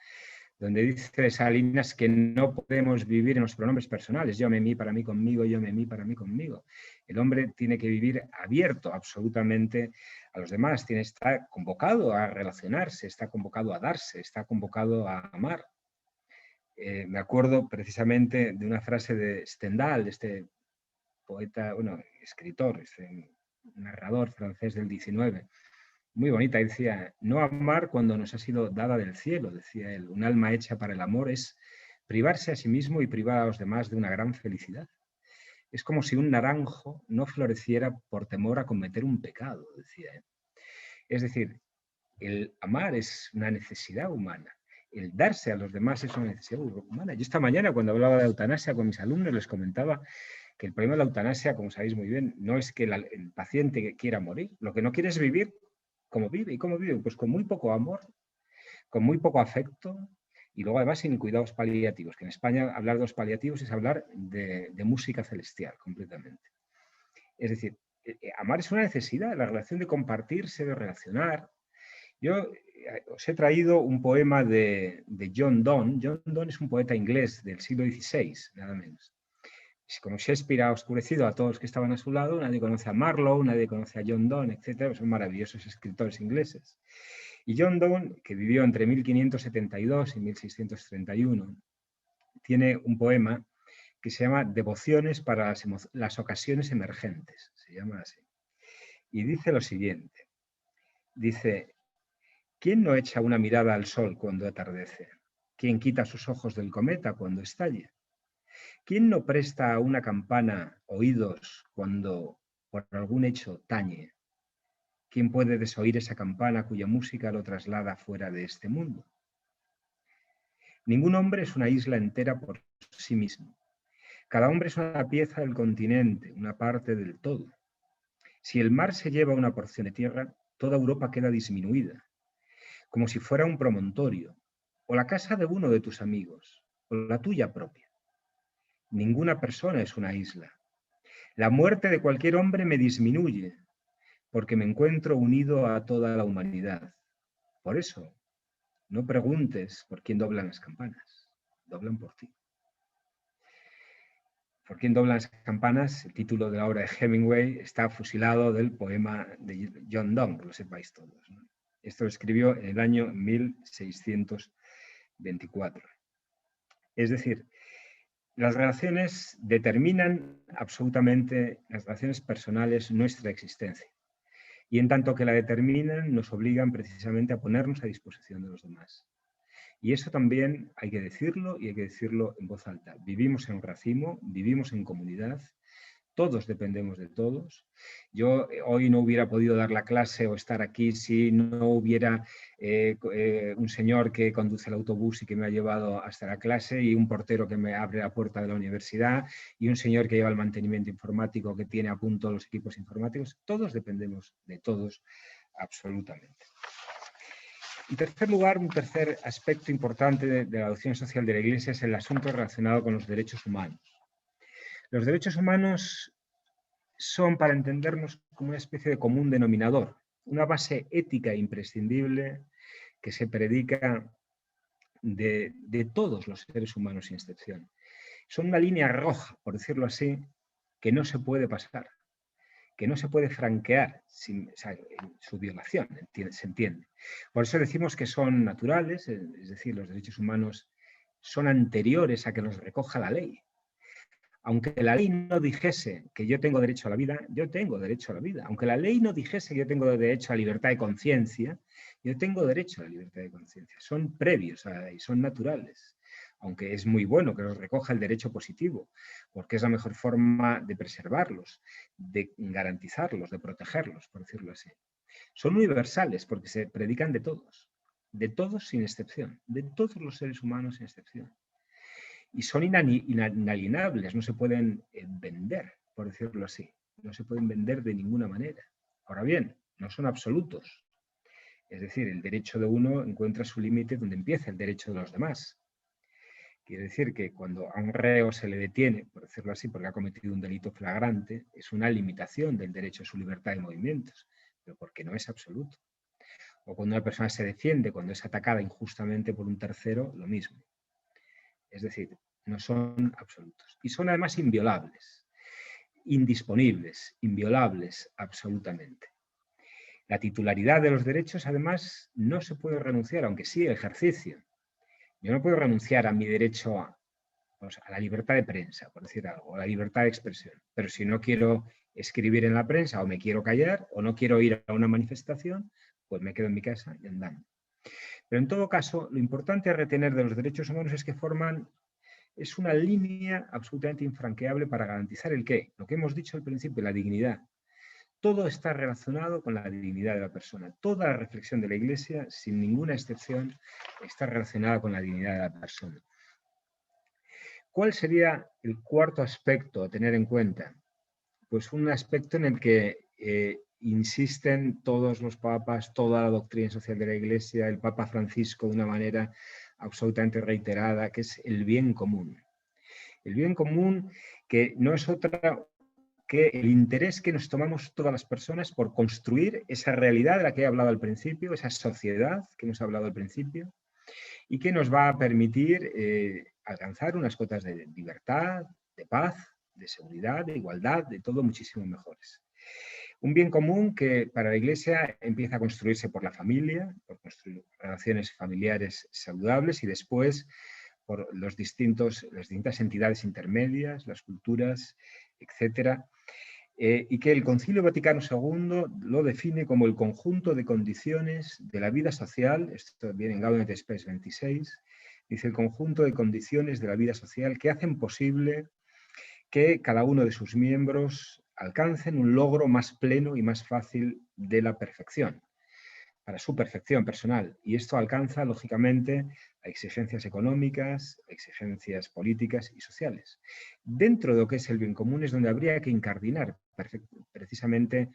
donde dice Salinas que no podemos vivir en los pronombres personales, yo, me, mí, para mí, conmigo, yo, me, mí, para mí, conmigo. El hombre tiene que vivir abierto absolutamente a los demás, está convocado a relacionarse, está convocado a darse, está convocado a amar. Me acuerdo precisamente de una frase de Stendhal, este poeta, bueno, escritor, este narrador francés del 19, muy bonita, decía, no amar cuando nos ha sido dada del cielo, decía él, un alma hecha para el amor es privarse a sí mismo y privar a los demás de una gran felicidad. Es como si un naranjo no floreciera por temor a cometer un pecado, decía él. Es decir, el amar es una necesidad humana, el darse a los demás es una necesidad humana. Yo esta mañana cuando hablaba de eutanasia con mis alumnos les comentaba que el problema de la eutanasia, como sabéis muy bien, no es que el paciente quiera morir, lo que no quiere es vivir como vive. ¿Y cómo vive? Pues con muy poco amor, con muy poco afecto y luego además sin cuidados paliativos, que en España hablar de los paliativos es hablar de música celestial completamente. Es decir, amar es una necesidad, la relación de compartirse, de relacionar. Yo os he traído un poema de John Donne. John Donne es un poeta inglés del siglo XVI, nada menos. Como Shakespeare ha oscurecido a todos los que estaban a su lado, nadie conoce a Marlowe, nadie conoce a John Donne, etc. Son maravillosos escritores ingleses. Y John Donne, que vivió entre 1572 y 1631, tiene un poema que se llama Devociones para las ocasiones emergentes, se llama así. Y dice lo siguiente, dice, ¿quién no echa una mirada al sol cuando atardece? ¿Quién quita sus ojos del cometa cuando estalla? ¿Quién no presta a una campana oídos cuando por algún hecho tañe? ¿Quién puede desoír esa campana cuya música lo traslada fuera de este mundo? Ningún hombre es una isla entera por sí mismo. Cada hombre es una pieza del continente, una parte del todo. Si el mar se lleva una porción de tierra, toda Europa queda disminuida, como si fuera un promontorio, o la casa de uno de tus amigos, o la tuya propia. Ninguna persona es una isla. La muerte de cualquier hombre me disminuye, porque me encuentro unido a toda la humanidad. Por eso, no preguntes por quién doblan las campanas, doblan por ti. ¿Por quién doblan las campanas? El título de la obra de Hemingway está fusilado del poema de John Donne, que lo sepáis todos, ¿no? Esto lo escribió en el año 1624. Es decir, las relaciones determinan absolutamente, las relaciones personales, nuestra existencia. Y en tanto que la determinan, nos obligan precisamente a ponernos a disposición de los demás. Y eso también hay que decirlo, y hay que decirlo en voz alta. Vivimos en racimo, vivimos en comunidad, todos dependemos de todos. Yo hoy no hubiera podido dar la clase o estar aquí si no hubiera un señor que conduce el autobús y que me ha llevado hasta la clase, y un portero que me abre la puerta de la universidad, y un señor que lleva el mantenimiento informático, que tiene a punto los equipos informáticos. Todos dependemos de todos, absolutamente. En tercer lugar, un tercer aspecto importante de la doctrina social de la Iglesia es el asunto relacionado con los derechos humanos. Los derechos humanos son, para entendernos, como una especie de común denominador, una base ética imprescindible que se predica de todos los seres humanos sin excepción. Son una línea roja, por decirlo así, que no se puede pasar, que no se puede franquear sin, o sea, en su violación, se entiende. Por eso decimos que son naturales, es decir, los derechos humanos son anteriores a que los recoja la ley. Aunque la ley no dijese que yo tengo derecho a la vida, yo tengo derecho a la vida. Aunque la ley no dijese que yo tengo derecho a la libertad de conciencia, yo tengo derecho a la libertad de conciencia. Son previos a la ley, son naturales. Aunque es muy bueno que los recoja el derecho positivo, porque es la mejor forma de preservarlos, de garantizarlos, de protegerlos, por decirlo así. Son universales porque se predican de todos sin excepción, de todos los seres humanos sin excepción. Y son inalienables, no se pueden vender, por decirlo así. No se pueden vender de ninguna manera. Ahora bien, no son absolutos. Es decir, el derecho de uno encuentra su límite donde empieza el derecho de los demás. Quiere decir que cuando a un reo se le detiene, por decirlo así, porque ha cometido un delito flagrante, es una limitación del derecho a su libertad de movimientos, pero porque no es absoluto. O cuando una persona se defiende, cuando es atacada injustamente por un tercero, lo mismo. Es decir, no son absolutos. Y son además inviolables, indisponibles, inviolables absolutamente. La titularidad de los derechos, además, no se puede renunciar, aunque sí el ejercicio. Yo no puedo renunciar a mi derecho a la libertad de prensa, por decir algo, a la libertad de expresión. Pero si no quiero escribir en la prensa, o me quiero callar, o no quiero ir a una manifestación, pues me quedo en mi casa y andando. Pero en todo caso, lo importante a retener de los derechos humanos es que es una línea absolutamente infranqueable para garantizar el qué, lo que hemos dicho al principio, la dignidad. Todo está relacionado con la dignidad de la persona. Toda la reflexión de la Iglesia, sin ninguna excepción, está relacionada con la dignidad de la persona. ¿Cuál sería el cuarto aspecto a tener en cuenta? Pues un aspecto en el que insisten todos los papas, toda la doctrina social de la Iglesia, el Papa Francisco de una manera absolutamente reiterada, que es el bien común. El bien común, que no es otra que el interés que nos tomamos todas las personas por construir esa realidad de la que he hablado al principio, esa sociedad que hemos hablado al principio, y que nos va a permitir alcanzar unas cotas de libertad, de paz, de seguridad, de igualdad, de todo muchísimo mejores. Un bien común que para la Iglesia empieza a construirse por la familia, por construir relaciones familiares saludables, y después por las distintas entidades intermedias, las culturas, etcétera, y que el Concilio Vaticano II lo define como el conjunto de condiciones de la vida social. Esto viene en Gaudium et Spes 26, dice el conjunto de condiciones de la vida social que hacen posible que cada uno de sus miembros alcancen un logro más pleno y más fácil de la perfección, para su perfección personal. Y esto alcanza, lógicamente, a exigencias económicas, a exigencias políticas y sociales. Dentro de lo que es el bien común es donde habría que incardinar precisamente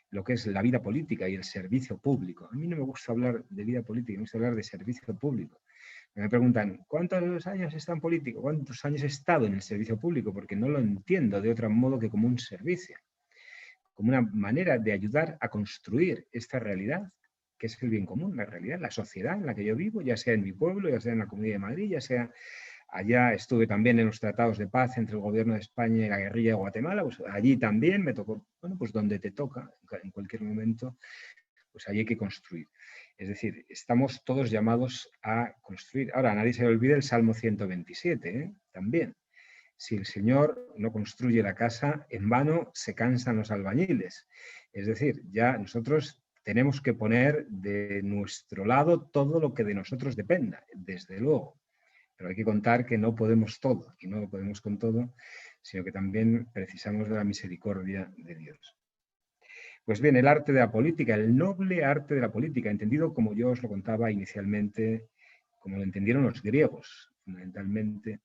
lo que es la vida política y el servicio público. A mí no me gusta hablar de vida política, me gusta hablar de servicio público, Me preguntan, ¿cuántos años está en político? ¿Cuántos años he estado en el servicio público? Porque no lo entiendo de otro modo que como un servicio, como una manera de ayudar a construir esta realidad, que es el bien común, la realidad, la sociedad en la que yo vivo, ya sea en mi pueblo, ya sea en la Comunidad de Madrid, ya sea allá. Estuve también en los tratados de paz entre el gobierno de España y la guerrilla de Guatemala, pues allí también me tocó, bueno, pues donde te toca, en cualquier momento, pues allí hay que construir. Es decir, estamos todos llamados a construir. Ahora, a nadie se le olvide el Salmo 127, también. Si el Señor no construye la casa, en vano se cansan los albañiles. Es decir, ya nosotros tenemos que poner de nuestro lado todo lo que de nosotros dependa, desde luego. Pero hay que contar que no podemos todo, y no lo podemos con todo, sino que también precisamos de la misericordia de Dios. Pues bien, el arte de la política, el noble arte de la política, entendido como yo os lo contaba inicialmente, como lo entendieron los griegos, fundamentalmente,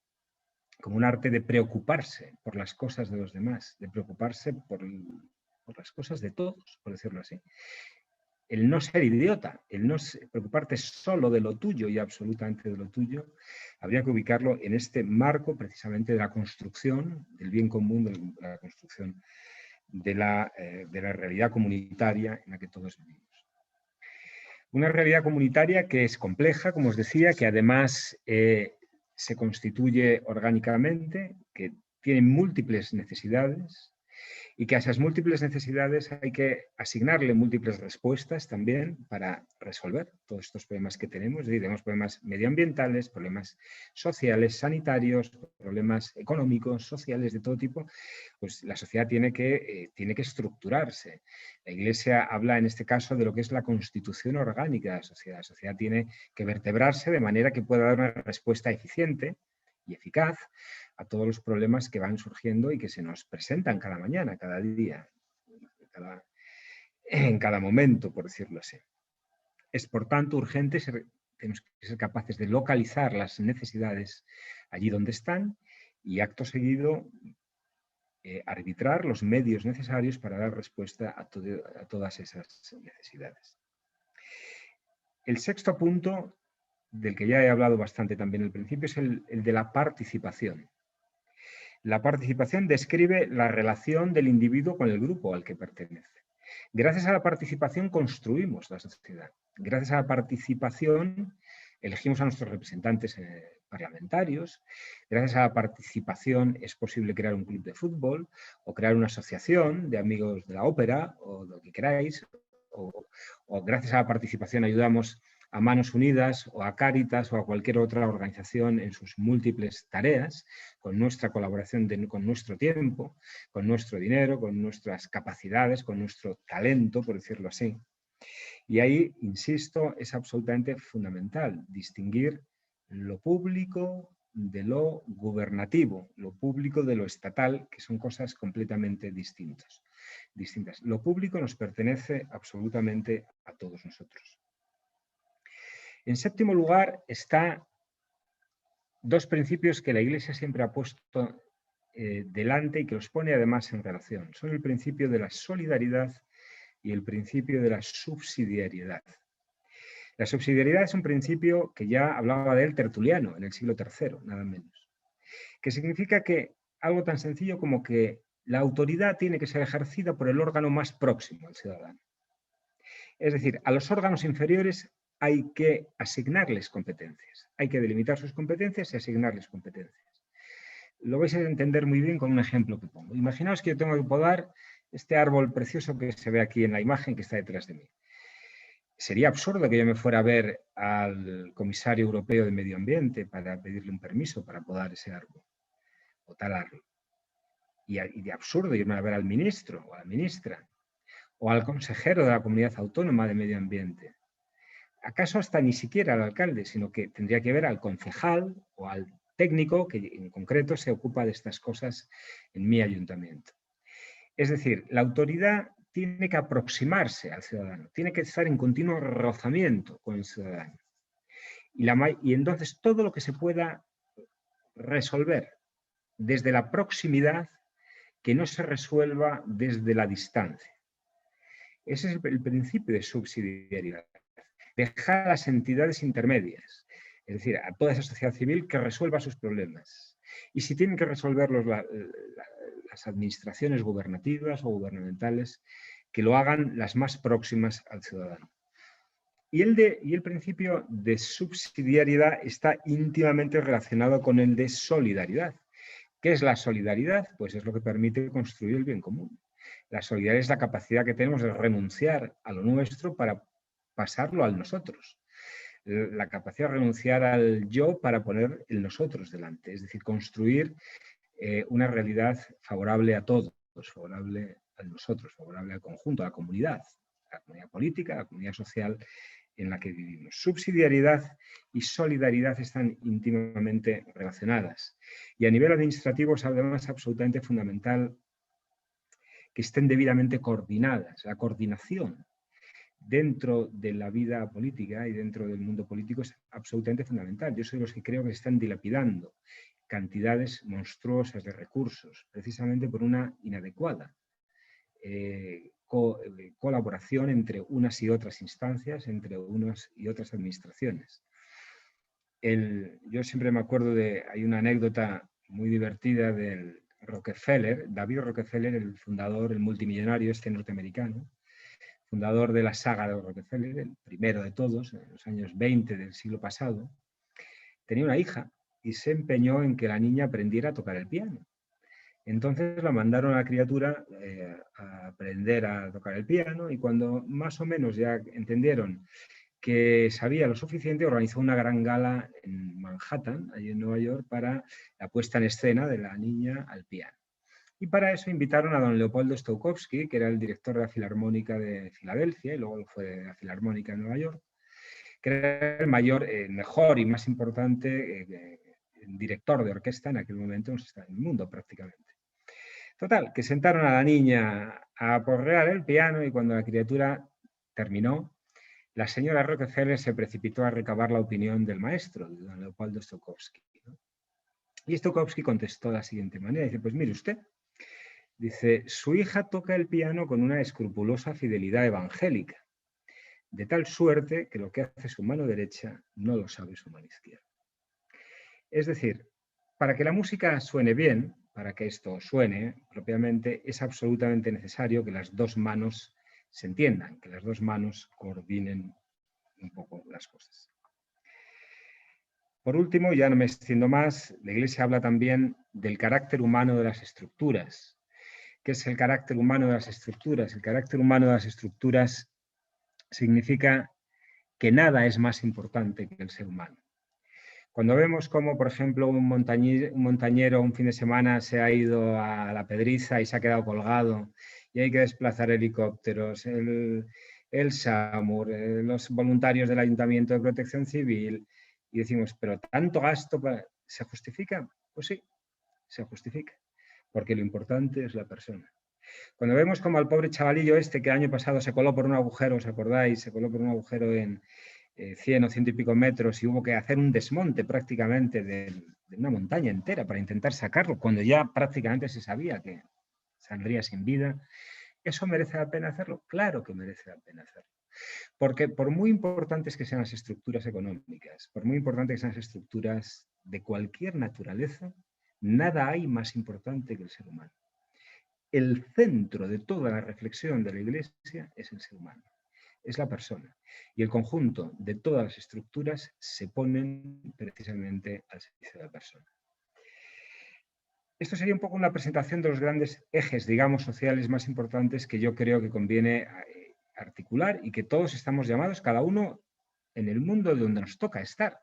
como un arte de preocuparse por las cosas de los demás, de preocuparse por las cosas de todos, por decirlo así. El no ser idiota, el no preocuparte solo de lo tuyo y absolutamente de lo tuyo, habría que ubicarlo en este marco precisamente de la construcción del bien común, de la construcción de la realidad comunitaria en la que todos vivimos. Una realidad comunitaria que es compleja, como os decía, que además se constituye orgánicamente, que tiene múltiples necesidades y que a esas múltiples necesidades hay que asignarle múltiples respuestas también para resolver todos estos problemas que tenemos. Es decir, tenemos problemas medioambientales, problemas sociales, sanitarios, problemas económicos, sociales, de todo tipo. Pues la sociedad tiene que estructurarse. La Iglesia habla en este caso de lo que es la constitución orgánica de la sociedad. La sociedad tiene que vertebrarse de manera que pueda dar una respuesta eficiente y eficaz a todos los problemas que van surgiendo y que se nos presentan cada mañana, cada día, en cada momento, por decirlo así. Es, por tanto, urgente, tenemos que ser capaces de localizar las necesidades allí donde están y, acto seguido, arbitrar los medios necesarios para dar respuesta a todas esas necesidades. El sexto punto, del que ya he hablado bastante también al principio, es el de la participación. La participación describe la relación del individuo con el grupo al que pertenece. Gracias a la participación construimos la sociedad. Gracias a la participación elegimos a nuestros representantes parlamentarios. Gracias a la participación es posible crear un club de fútbol o crear una asociación de amigos de la ópera o lo que queráis. O gracias a la participación ayudamos a Manos Unidas o a Cáritas o a cualquier otra organización en sus múltiples tareas, con nuestra colaboración, con nuestro tiempo, con nuestro dinero, con nuestras capacidades, con nuestro talento, por decirlo así. Y ahí, insisto, es absolutamente fundamental distinguir lo público de lo gubernativo, lo público de lo estatal, que son cosas completamente distintas. Lo público nos pertenece absolutamente a todos nosotros. En séptimo lugar están dos principios que la Iglesia siempre ha puesto delante y que los pone además en relación. Son el principio de la solidaridad y el principio de la subsidiariedad. La subsidiariedad es un principio que ya hablaba de él Tertuliano en el siglo III, nada menos. Que significa que algo tan sencillo como que la autoridad tiene que ser ejercida por el órgano más próximo al ciudadano. Es decir, a los órganos inferiores hay que asignarles competencias. Hay que delimitar sus competencias y asignarles competencias. Lo vais a entender muy bien con un ejemplo que pongo. Imaginaos que yo tengo que podar este árbol precioso que se ve aquí en la imagen que está detrás de mí. Sería absurdo que yo me fuera a ver al comisario europeo de Medio Ambiente para pedirle un permiso para podar ese árbol o talarlo. Y de absurdo irme a ver al ministro o a la ministra o al consejero de la comunidad autónoma de Medio Ambiente. ¿Acaso hasta ni siquiera al alcalde, sino que tendría que ver al concejal o al técnico que en concreto se ocupa de estas cosas en mi ayuntamiento? Es decir, la autoridad tiene que aproximarse al ciudadano, tiene que estar en continuo rozamiento con el ciudadano. Y entonces todo lo que se pueda resolver desde la proximidad, que no se resuelva desde la distancia. Ese es el principio de subsidiariedad. Dejar a las entidades intermedias, Es decir, a toda esa sociedad civil que resuelva sus problemas. Y si tienen que resolverlos las administraciones gubernativas o gubernamentales, que lo hagan las más próximas al ciudadano. Y el principio de subsidiariedad está íntimamente relacionado con el de solidaridad. ¿Qué es la solidaridad? Pues es lo que permite construir el bien común. La solidaridad es la capacidad que tenemos de renunciar a lo nuestro para pasarlo al nosotros. La capacidad de renunciar al yo para poner el nosotros delante. Es decir, construir una realidad favorable a todos, favorable a nosotros, favorable al conjunto, a la comunidad política, a la comunidad social en la que vivimos. Subsidiariedad y solidaridad están íntimamente relacionadas. Y a nivel administrativo es además absolutamente fundamental que estén debidamente coordinadas. La coordinación dentro de la vida política y dentro del mundo político es absolutamente fundamental. Yo soy de los que creo que se están dilapidando cantidades monstruosas de recursos, precisamente por una inadecuada colaboración entre unas y otras instancias, entre unas y otras administraciones. Yo siempre me acuerdo hay una anécdota muy divertida del Rockefeller, David Rockefeller, el fundador, el multimillonario norteamericano, fundador de la saga de Rockefeller, el primero de todos, en los años 20 del siglo pasado. Tenía una hija y se empeñó en que la niña aprendiera a tocar el piano. Entonces la mandaron a la criatura a aprender a tocar el piano, y cuando más o menos ya entendieron que sabía lo suficiente, organizó una gran gala en Manhattan, allí en Nueva York, para la puesta en escena de la niña al piano. Y para eso invitaron a don Leopoldo Stokowski, que era el director de la Filarmónica de Filadelfia y luego fue de la Filarmónica de Nueva York, que era el mejor y más importante director de orquesta en aquel momento en el mundo prácticamente. Total, que sentaron a la niña a aporrear el piano, y cuando la criatura terminó, la señora Rockefeller se precipitó a recabar la opinión del maestro, de don Leopoldo Stokowski, ¿no? Y Stokowski contestó de la siguiente manera, dice, pues mire usted, dice, su hija toca el piano con una escrupulosa fidelidad evangélica, de tal suerte que lo que hace su mano derecha no lo sabe su mano izquierda. Es decir, para que la música suene bien, para que esto suene propiamente, es absolutamente necesario que las dos manos se entiendan, que las dos manos coordinen un poco las cosas. Por último, ya no me extiendo más, la Iglesia habla también del carácter humano de las estructuras. ¿Qué es el carácter humano de las estructuras? El carácter humano de las estructuras significa que nada es más importante que el ser humano. Cuando vemos cómo, por ejemplo, un montañero un fin de semana se ha ido a la Pedriza y se ha quedado colgado y hay que desplazar helicópteros, el SAMUR, los voluntarios del Ayuntamiento de Protección Civil, y decimos, pero tanto gasto, ¿se justifica? Pues sí, se justifica, porque lo importante es la persona. Cuando vemos como al pobre chavalillo que el año pasado se coló por un agujero, ¿os acordáis? Se coló por un agujero en 100 o 100 y pico metros y hubo que hacer un desmonte prácticamente de una montaña entera para intentar sacarlo, cuando ya prácticamente se sabía que saldría sin vida. ¿Eso merece la pena hacerlo? Claro que merece la pena hacerlo. Porque por muy importantes que sean las estructuras económicas, por muy importantes que sean las estructuras de cualquier naturaleza, nada hay más importante que el ser humano. El centro de toda la reflexión de la Iglesia es el ser humano, es la persona. Y el conjunto de todas las estructuras se ponen precisamente al servicio de la persona. Esto sería un poco una presentación de los grandes ejes, digamos, sociales más importantes que yo creo que conviene articular y que todos estamos llamados, cada uno en el mundo donde nos toca estar.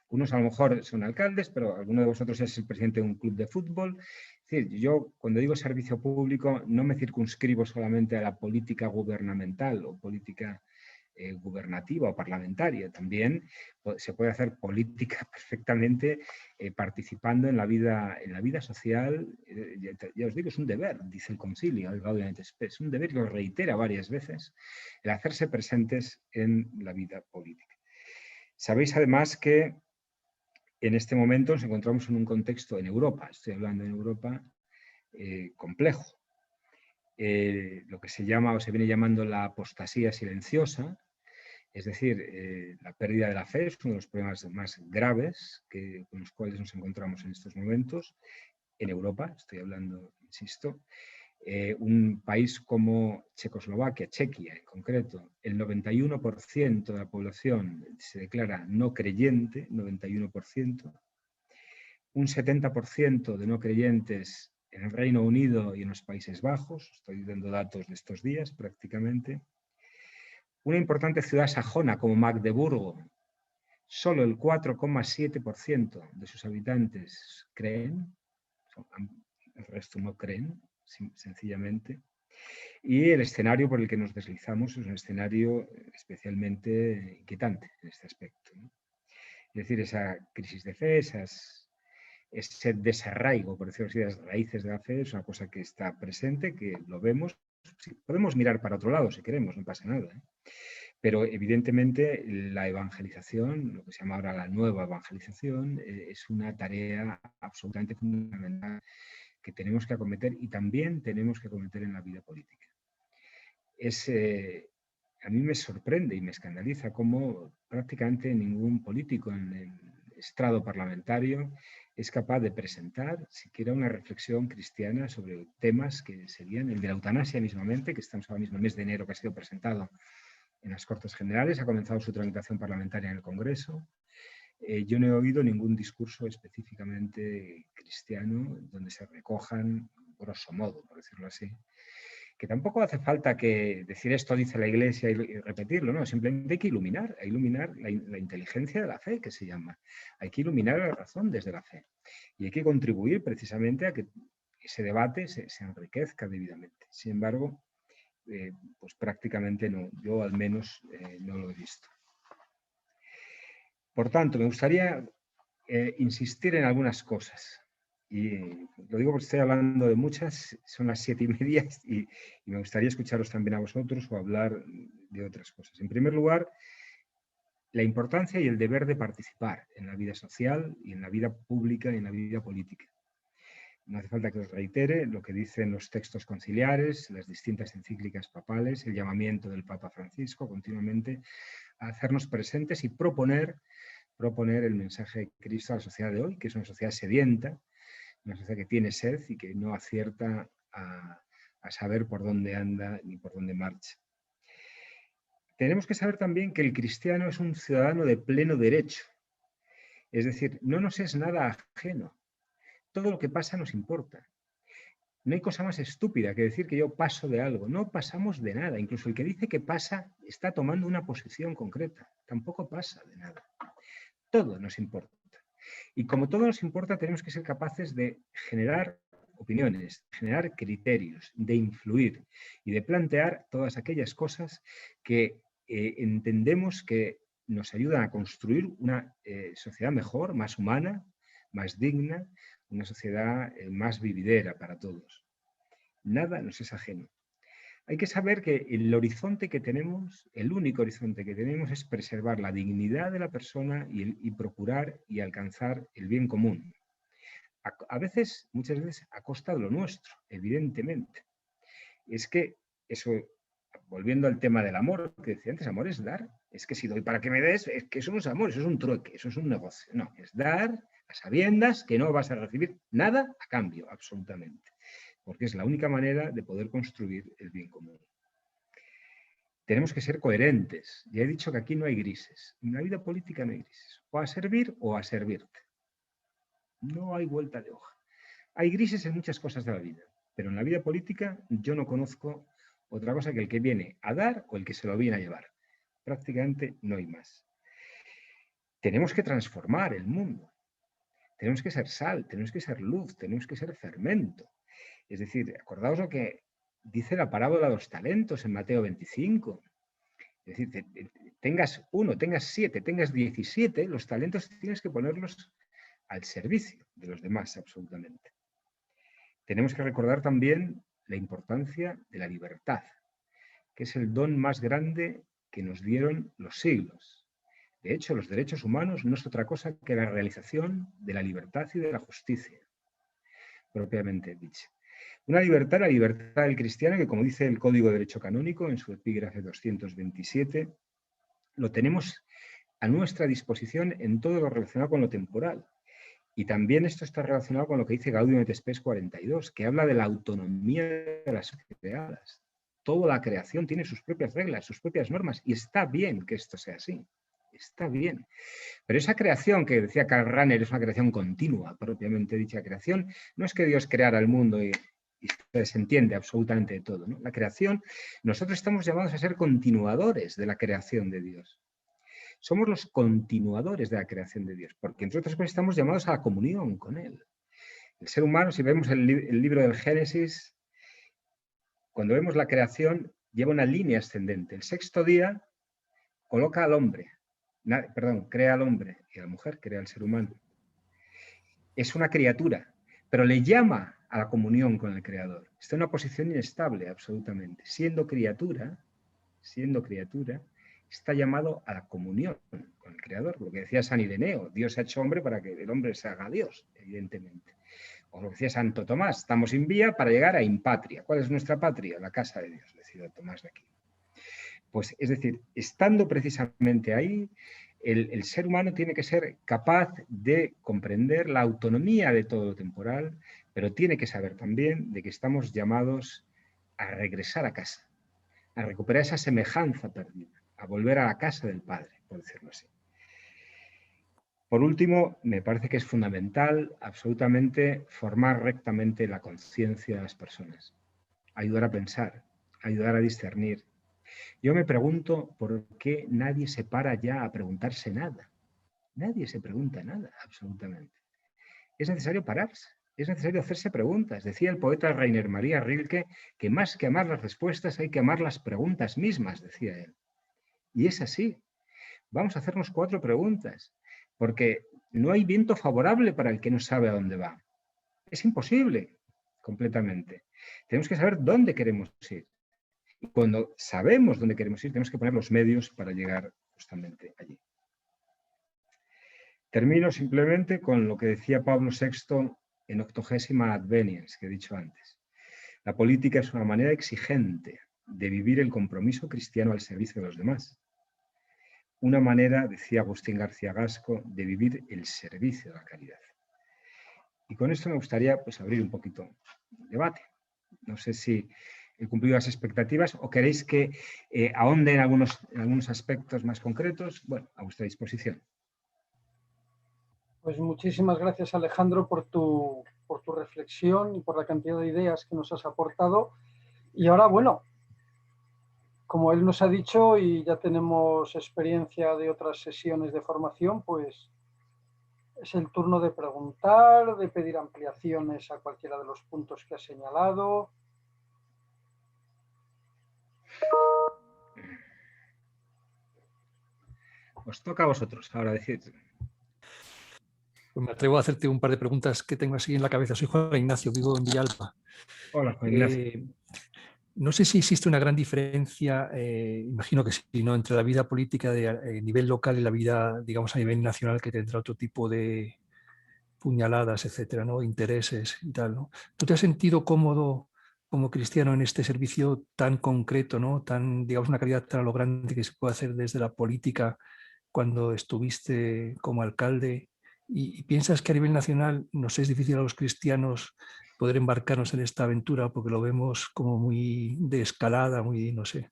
Unos a lo mejor son alcaldes, pero alguno de vosotros es el presidente de un club de fútbol. Es decir, yo cuando digo servicio público no me circunscribo solamente a la política gubernamental o política gubernativa o parlamentaria. También se puede hacer política perfectamente participando en la vida social. Ya os digo, es un deber, dice el Concilio, es un deber que lo reitera varias veces, el hacerse presentes en la vida política. Sabéis además que en este momento nos encontramos en un contexto en Europa, estoy hablando en Europa, complejo. Lo que se llama o se viene llamando la apostasía silenciosa, Es decir, la pérdida de la fe es uno de los problemas más graves con los cuales nos encontramos en estos momentos. En Europa, estoy hablando, insisto, un país como Checoslovaquia, Chequia en concreto, el 91% de la población se declara no creyente, 91%. Un 70% de no creyentes en el Reino Unido y en los Países Bajos, estoy dando datos de estos días prácticamente. Una importante ciudad sajona como Magdeburgo, solo el 4,7% de sus habitantes creen, el resto no creen, sencillamente. Y el escenario por el que nos deslizamos es un escenario especialmente inquietante en este aspecto, ¿no? Es decir, esa crisis de fe, ese desarraigo, por decirlo así, de las raíces de la fe, es una cosa que está presente, que lo vemos. Sí, podemos mirar para otro lado si queremos, no pasa nada, ¿eh? Pero evidentemente la evangelización, lo que se llama ahora la nueva evangelización, es una tarea absolutamente fundamental que tenemos que acometer y también tenemos que acometer en la vida política. A mí me sorprende y me escandaliza cómo prácticamente ningún político en el estrado parlamentario es capaz de presentar siquiera una reflexión cristiana sobre temas que serían el de la eutanasia mismamente, que estamos ahora mismo en el mes de enero, que ha sido presentado en las Cortes Generales, ha comenzado su tramitación parlamentaria en el Congreso. Yo no he oído ningún discurso específicamente cristiano donde se recojan, grosso modo, por decirlo así, que tampoco hace falta que decir esto dice la Iglesia y repetirlo, no, simplemente hay que iluminar la inteligencia de la fe, que se llama. Hay que iluminar la razón desde la fe y hay que contribuir precisamente a que ese debate se enriquezca debidamente. Sin embargo, pues prácticamente no, yo al menos no lo he visto. Por tanto, me gustaría insistir en algunas cosas. Y lo digo porque estoy hablando de muchas, son las 7:30 y me gustaría escucharos también a vosotros o hablar de otras cosas. En primer lugar, la importancia y el deber de participar en la vida social y en la vida pública y en la vida política. No hace falta que os reitere lo que dicen los textos conciliares, las distintas encíclicas papales, el llamamiento del Papa Francisco continuamente a hacernos presentes y proponer el mensaje de Cristo a la sociedad de hoy, que es una sociedad sedienta, una sociedad que tiene sed y que no acierta a saber por dónde anda ni por dónde marcha. Tenemos que saber también que el cristiano es un ciudadano de pleno derecho, es decir, no nos es nada ajeno. Todo lo que pasa nos importa. No hay cosa más estúpida que decir que yo paso de algo. No pasamos de nada. Incluso el que dice que pasa está tomando una posición concreta. Tampoco pasa de nada. Todo nos importa. Y como todo nos importa, tenemos que ser capaces de generar opiniones, generar criterios, de influir y de plantear todas aquellas cosas que entendemos que nos ayudan a construir una sociedad mejor, más humana, más digna, una sociedad más vividera para todos. Nada nos es ajeno. Hay que saber que el horizonte que tenemos, el único horizonte que tenemos es preservar la dignidad de la persona y procurar y alcanzar el bien común. A veces, muchas veces, a costa de lo nuestro, evidentemente. Es que eso, volviendo al tema del amor, que decía antes, amor es dar. Es que si doy para que me des, es que eso no es amor, eso es un trueque, eso es un negocio. No, es dar a sabiendas que no vas a recibir nada a cambio, absolutamente. Porque es la única manera de poder construir el bien común. Tenemos que ser coherentes. Ya he dicho que aquí no hay grises. En la vida política no hay grises. O a servir o a servirte. No hay vuelta de hoja. Hay grises en muchas cosas de la vida, pero en la vida política yo no conozco otra cosa que el que viene a dar o el que se lo viene a llevar. Prácticamente no hay más. Tenemos que transformar el mundo. Tenemos que ser sal, tenemos que ser luz, tenemos que ser fermento. Es decir, acordaos lo que dice la parábola de los talentos en Mateo 25. Es decir, tengas 1, tengas 7, tengas 17, los talentos tienes que ponerlos al servicio de los demás, absolutamente. Tenemos que recordar también la importancia de la libertad, que es el don más grande que nos dieron los siglos. De hecho, los derechos humanos no es otra cosa que la realización de la libertad y de la justicia, propiamente dicha. Una libertad, la libertad del cristiano, que como dice el Código de Derecho Canónico en su epígrafe 227, lo tenemos a nuestra disposición en todo lo relacionado con lo temporal. Y también esto está relacionado con lo que dice Gaudium et Spes 42, que habla de la autonomía de las sociedades. Toda la creación tiene sus propias reglas, sus propias normas, y está bien que esto sea así. Está bien. Pero esa creación que decía Karl Rahner es una creación continua, propiamente dicha creación, no es que Dios creara el mundo y se desentiende absolutamente de todo, ¿no? La creación, nosotros estamos llamados a ser continuadores de la creación de Dios. Somos los continuadores de la creación de Dios, porque entre otras cosas estamos llamados a la comunión con Él. El ser humano, si vemos el libro del Génesis, cuando vemos la creación, lleva una línea ascendente. El sexto día coloca al hombre, crea al hombre, y a la mujer crea al ser humano. Es una criatura, pero le llama a la comunión con el Creador. Está en una posición inestable, absolutamente. Siendo criatura, está llamado a la comunión con el Creador. Lo que decía San Ireneo, Dios ha hecho hombre para que el hombre se haga Dios, evidentemente. O lo que decía Santo Tomás, estamos en vía para llegar a impatria. ¿Cuál es nuestra patria? La casa de Dios, decía Tomás de aquí. Pues es decir, estando precisamente ahí, el ser humano tiene que ser capaz de comprender la autonomía de todo lo temporal, pero tiene que saber también de que estamos llamados a regresar a casa, a recuperar esa semejanza perdida, a volver a la casa del Padre, por decirlo así. Por último, me parece que es fundamental absolutamente formar rectamente la conciencia de las personas, ayudar a pensar, ayudar a discernir. Yo me pregunto por qué nadie se para ya a preguntarse nada. Nadie se pregunta nada, absolutamente. Es necesario pararse, es necesario hacerse preguntas. Decía el poeta Rainer Maria Rilke que más que amar las respuestas hay que amar las preguntas mismas, decía él. Y es así. Vamos a hacernos 4 preguntas, porque no hay viento favorable para el que no sabe a dónde va. Es imposible, completamente. Tenemos que saber dónde queremos ir. Y cuando sabemos dónde queremos ir, tenemos que poner los medios para llegar justamente allí. Termino simplemente con lo que decía Pablo VI en Octogésima Adveniens, que he dicho antes. La política es una manera exigente de vivir el compromiso cristiano al servicio de los demás. Una manera, decía Agustín García Gasco, de vivir el servicio de la caridad. Y con esto me gustaría abrir un poquito el debate. No sé si he cumplido las expectativas o queréis que ahonde en algunos aspectos más concretos. Bueno, a vuestra disposición. Pues muchísimas gracias, Alejandro, por tu reflexión y por la cantidad de ideas que nos has aportado. Y ahora, bueno, como él nos ha dicho y ya tenemos experiencia de otras sesiones de formación, pues es el turno de preguntar, de pedir ampliaciones a cualquiera de los puntos que ha señalado. Os toca a vosotros ahora decir. Pues me atrevo a hacerte un par de preguntas que tengo así en la cabeza. Soy Juan Ignacio, vivo en Villalba. Hola, Juan Ignacio. No sé si existe una gran diferencia, imagino que sí, ¿no?, entre la vida política de nivel local y la vida, digamos, a nivel nacional, que tendrá otro tipo de puñaladas, etcétera, ¿no?, intereses y tal, ¿no? ¿Tú te has sentido cómodo como cristiano en este servicio tan concreto, ¿no?, tan, digamos, una calidad tan a lo grande que se puede hacer desde la política cuando estuviste como alcalde? ¿Y piensas que a nivel nacional nos es difícil a los cristianos poder embarcarnos en esta aventura porque lo vemos como muy de escalada, muy, no sé,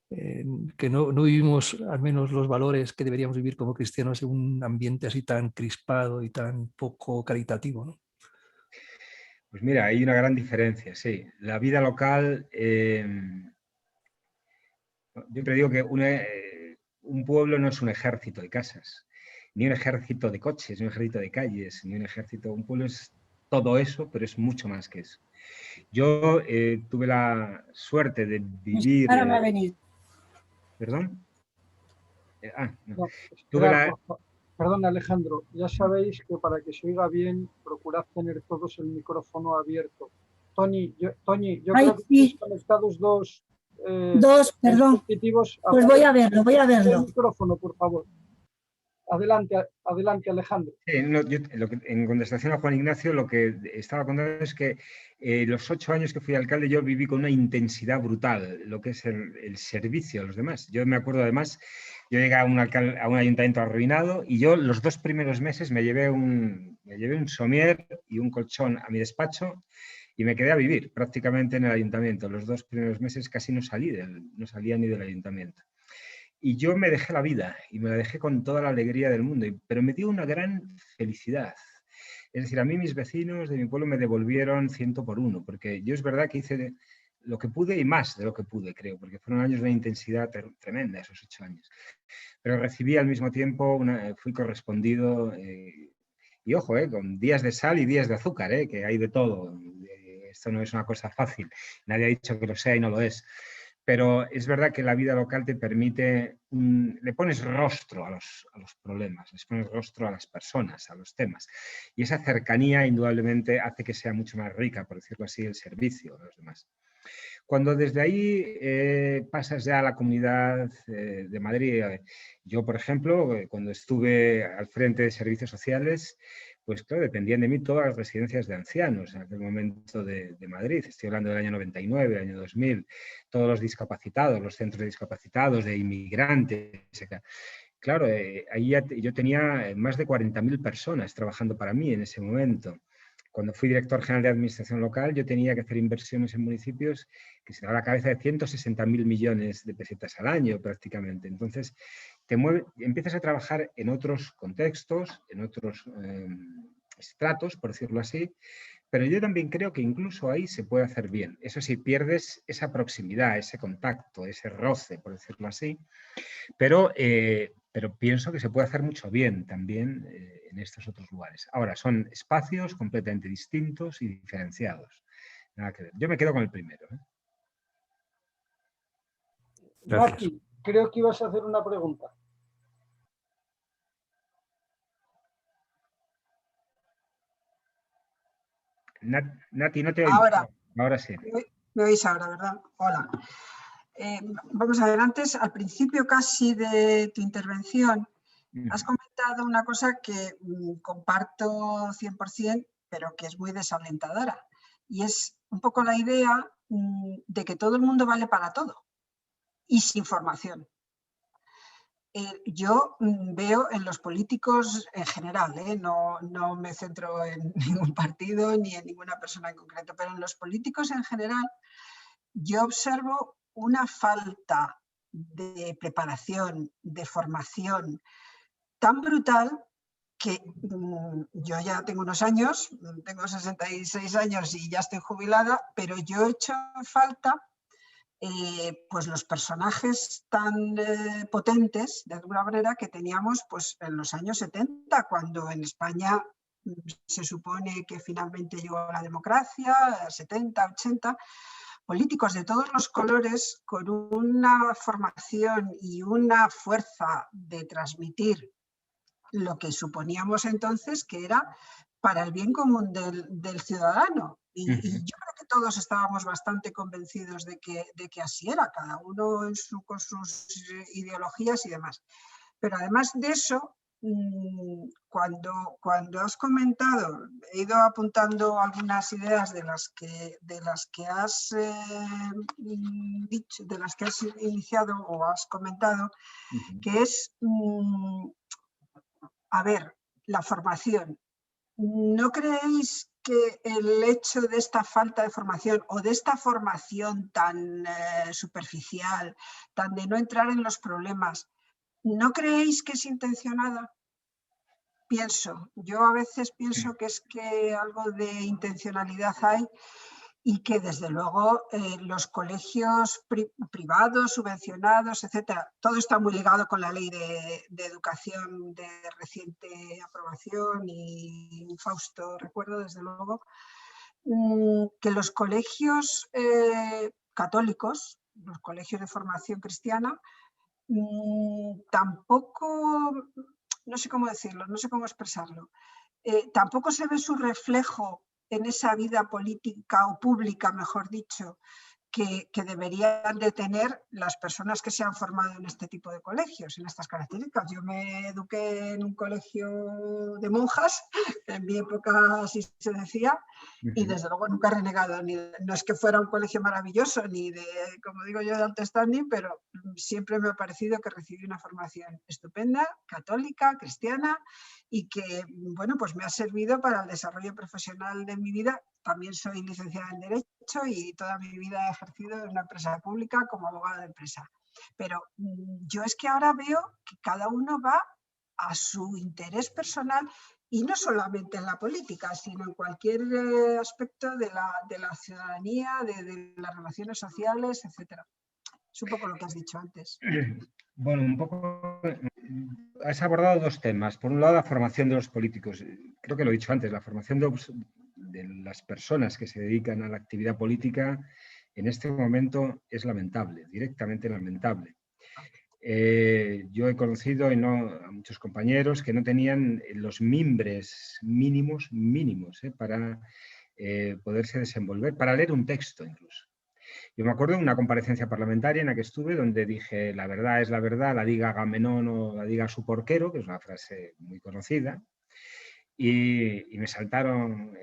que no vivimos al menos los valores que deberíamos vivir como cristianos en un ambiente así tan crispado y tan poco caritativo, ¿no? Pues mira, hay una gran diferencia, sí. La vida local, yo siempre digo que un pueblo no es un ejército de casas, ni un ejército de coches, ni un ejército de calles, ni un ejército. Un pueblo es todo eso, pero es mucho más que eso. Yo tuve la suerte de vivir... Ahora me ha venido. ¿Perdón? No, esperad, perdón, Alejandro, ya sabéis que para que se oiga bien, procurad tener todos el micrófono abierto. Toñi, yo creo que tenéis conectados dos perdón. dispositivos. Pues voy a verlo. El micrófono, por favor. adelante Alejandro. Sí, no, en contestación a Juan Ignacio, lo que estaba contando es que los 8 años que fui alcalde yo viví con una intensidad brutal lo que es el servicio a los demás. Yo me acuerdo además, yo llegué a un ayuntamiento arruinado y yo los 2 primeros meses me llevé un somier y un colchón a mi despacho y me quedé a vivir prácticamente en el ayuntamiento. Los 2 primeros meses casi no salía ni del ayuntamiento. Y yo me dejé la vida y me la dejé con toda la alegría del mundo, pero me dio una gran felicidad. Es decir, a mí mis vecinos de mi pueblo me devolvieron 100 por 1, porque yo es verdad que hice lo que pude y más de lo que pude, creo, porque fueron años de una intensidad tremenda, esos 8 años. Pero recibí al mismo tiempo, fui correspondido, y ojo, con días de sal y días de azúcar, que hay de todo. Esto no es una cosa fácil, nadie ha dicho que lo sea y no lo es. Pero es verdad que la vida local te permite, le pones rostro a los problemas, les pones rostro a las personas, a los temas. Y esa cercanía indudablemente hace que sea mucho más rica, por decirlo así, el servicio a los demás. Cuando desde ahí pasas ya a la Comunidad de Madrid, yo, por ejemplo, cuando estuve al frente de servicios sociales, pues claro, dependían de mí todas las residencias de ancianos en aquel momento de Madrid. Estoy hablando del año 99, año 2000, todos los discapacitados, los centros de discapacitados, de inmigrantes. Claro, ahí yo tenía más de 40.000 personas trabajando para mí en ese momento. Cuando fui director general de Administración Local, yo tenía que hacer inversiones en municipios que se daban a la cabeza de 160.000 millones de pesetas al año prácticamente. Entonces, empiezas a trabajar en otros contextos, en otros estratos, por decirlo así, pero yo también creo que incluso ahí se puede hacer bien. Eso sí, pierdes esa proximidad, ese contacto, ese roce, por decirlo así, pero pienso que se puede hacer mucho bien también en estos otros lugares. Ahora, son espacios completamente distintos y diferenciados. Nada que ver. Yo me quedo con el primero. Nati, creo que ibas a hacer una pregunta. Nati, no te oigo. Ahora sí. Me oís ahora, ¿verdad? Hola. Vamos a ver, antes, al principio casi de tu intervención, has comentado una cosa que comparto 100%, pero que es muy desalentadora. Y es un poco la idea de que todo el mundo vale para todo y sin formación. Yo veo en los políticos en general, no me centro en ningún partido ni en ninguna persona en concreto, pero en los políticos en general yo observo una falta de preparación, de formación tan brutal que yo ya tengo unos años, tengo 66 años y ya estoy jubilada, pero yo he hecho falta pues los personajes tan potentes, de alguna manera, que teníamos pues, en los años 70, cuando en España se supone que finalmente llegó la democracia, 70, 80, políticos de todos los colores con una formación y una fuerza de transmitir lo que suponíamos entonces que era para el bien común del ciudadano. Y yo creo que todos estábamos bastante convencidos de que así era, cada uno con sus ideologías y demás. Pero además de eso, cuando has comentado, he ido apuntando algunas ideas de las que has dicho, de las que has iniciado o has comentado, que es, a ver, la formación. ¿No creéis que el hecho de esta falta de formación o de esta formación tan superficial, tan de no entrar en los problemas, ¿no creéis que es intencionada? Yo a veces pienso que es que algo de intencionalidad hay y que desde luego los colegios privados, subvencionados, etcétera, todo está muy ligado con la ley de educación de reciente aprobación y Fausto, recuerdo desde luego, que los colegios católicos, los colegios de formación cristiana, tampoco, no sé cómo decirlo, no sé cómo expresarlo, tampoco se ve su reflejo en esa vida política o pública, mejor dicho, que deberían de tener las personas que se han formado en este tipo de colegios, en estas características. Yo me eduqué en un colegio de monjas, en mi época así se decía, y desde luego nunca he renegado, no es que fuera un colegio maravilloso, ni de, como digo yo, de alto standing, pero siempre me ha parecido que recibí una formación estupenda, católica, cristiana, y que, bueno, pues me ha servido para el desarrollo profesional de mi vida. También soy licenciada en Derecho y toda mi vida he ejercido en una empresa pública como abogada de empresa. Pero yo es que ahora veo que cada uno va a su interés personal, y no solamente en la política, sino en cualquier aspecto de la ciudadanía, de las relaciones sociales, etc. Es un poco lo que has dicho antes. Bueno, un poco has abordado dos temas. Por un lado, la formación de los políticos. Creo que lo he dicho antes, la formación de las personas que se dedican a la actividad política en este momento es lamentable, directamente lamentable. Yo he conocido a muchos compañeros que no tenían los mimbres mínimos para poderse desenvolver, para leer un texto incluso. Yo me acuerdo de una comparecencia parlamentaria en la que estuve donde dije: la verdad es la verdad, la diga Agamenón o la diga su porquero, que es una frase muy conocida, y me saltaron: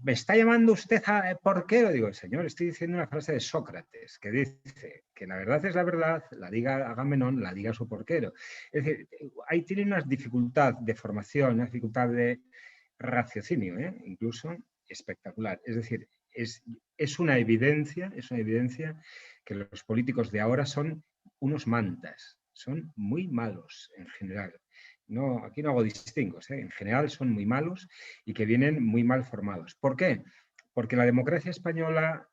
¿me está llamando usted a porquero? Digo: señor, estoy diciendo una frase de Sócrates que dice que la verdad es la verdad, la diga Agamenón, la diga su porquero. Es decir, ahí tiene una dificultad de formación, una dificultad de raciocinio, incluso espectacular. Es decir, es una evidencia que los políticos de ahora son unos mantas, son muy malos en general. No, aquí no hago distingos, en general son muy malos y que vienen muy mal formados. ¿Por qué? Porque la democracia española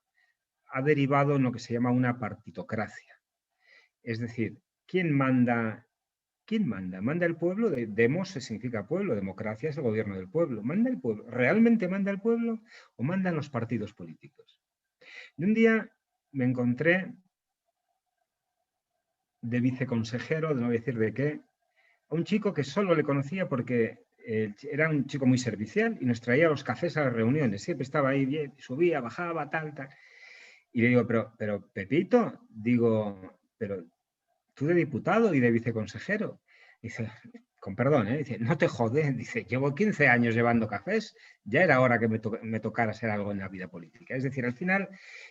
ha derivado en lo que se llama una partitocracia. Es decir, ¿quién manda? ¿Quién manda? ¿Manda el pueblo? Demos significa pueblo, democracia es el gobierno del pueblo. ¿Manda el pueblo? ¿Realmente manda el pueblo o mandan los partidos políticos? Y un día me encontré de viceconsejero, no voy a decir de qué, a un chico que solo le conocía porque era un chico muy servicial y nos traía los cafés a las reuniones. Siempre estaba ahí bien, subía, bajaba, tal. Y le digo: pero Pepito, digo, pero tú de diputado y de viceconsejero. Dice, con perdón, dice: no te jodes, dice, llevo 15 años llevando cafés, ya era hora que me tocara hacer algo en la vida política. Es decir, al final,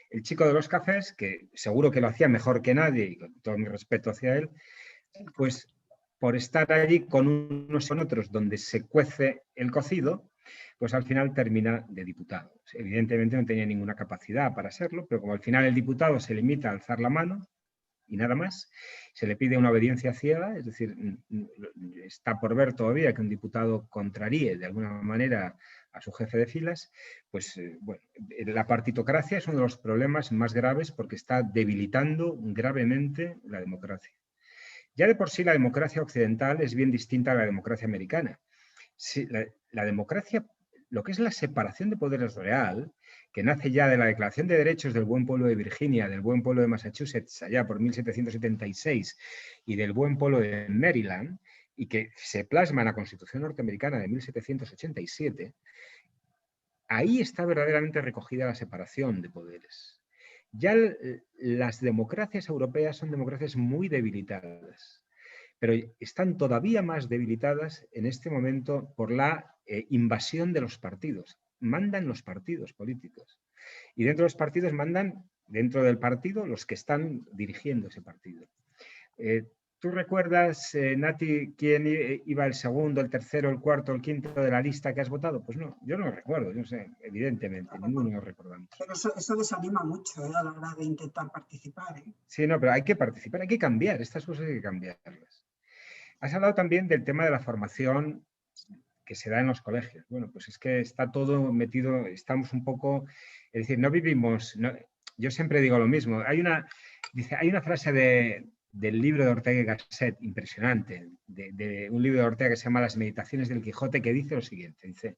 el chico de los cafés, que seguro que lo hacía mejor que nadie, y con todo mi respeto hacia él, pues por estar allí con unos y con otros donde se cuece el cocido, pues al final termina de diputado. Evidentemente no tenía ninguna capacidad para serlo, pero como al final el diputado se limita a alzar la mano y nada más, se le pide una obediencia ciega, es decir, está por ver todavía que un diputado contraríe de alguna manera a su jefe de filas, pues bueno, la partitocracia es uno de los problemas más graves porque está debilitando gravemente la democracia. Ya de por sí la democracia occidental es bien distinta a la democracia americana. Sí, la democracia, lo que es la separación de poderes real, que nace ya de la Declaración de Derechos del Buen Pueblo de Virginia, del Buen Pueblo de Massachusetts, allá por 1776, y del Buen Pueblo de Maryland, y que se plasma en la Constitución norteamericana de 1787, ahí está verdaderamente recogida la separación de poderes. Ya las democracias europeas son democracias muy debilitadas, pero están todavía más debilitadas en este momento por la invasión de los partidos. Mandan los partidos políticos. Y dentro de los partidos mandan, dentro del partido, los que están dirigiendo ese partido. ¿Tú recuerdas, Nati, quién iba el segundo, el tercero, el cuarto, el quinto de la lista que has votado? Pues no, yo no lo recuerdo, no sé, evidentemente, ninguno lo recordamos. Pero eso desanima mucho a la hora de intentar participar. Sí, no, pero hay que participar, hay que cambiar, estas cosas hay que cambiarlas. Has hablado también del tema de la formación que se da en los colegios. Bueno, pues es que está todo metido, estamos un poco, es decir, no vivimos, yo siempre digo lo mismo, hay una frase del libro de Ortega y Gasset impresionante, de un libro de Ortega que se llama Las Meditaciones del Quijote, que dice lo siguiente, dice,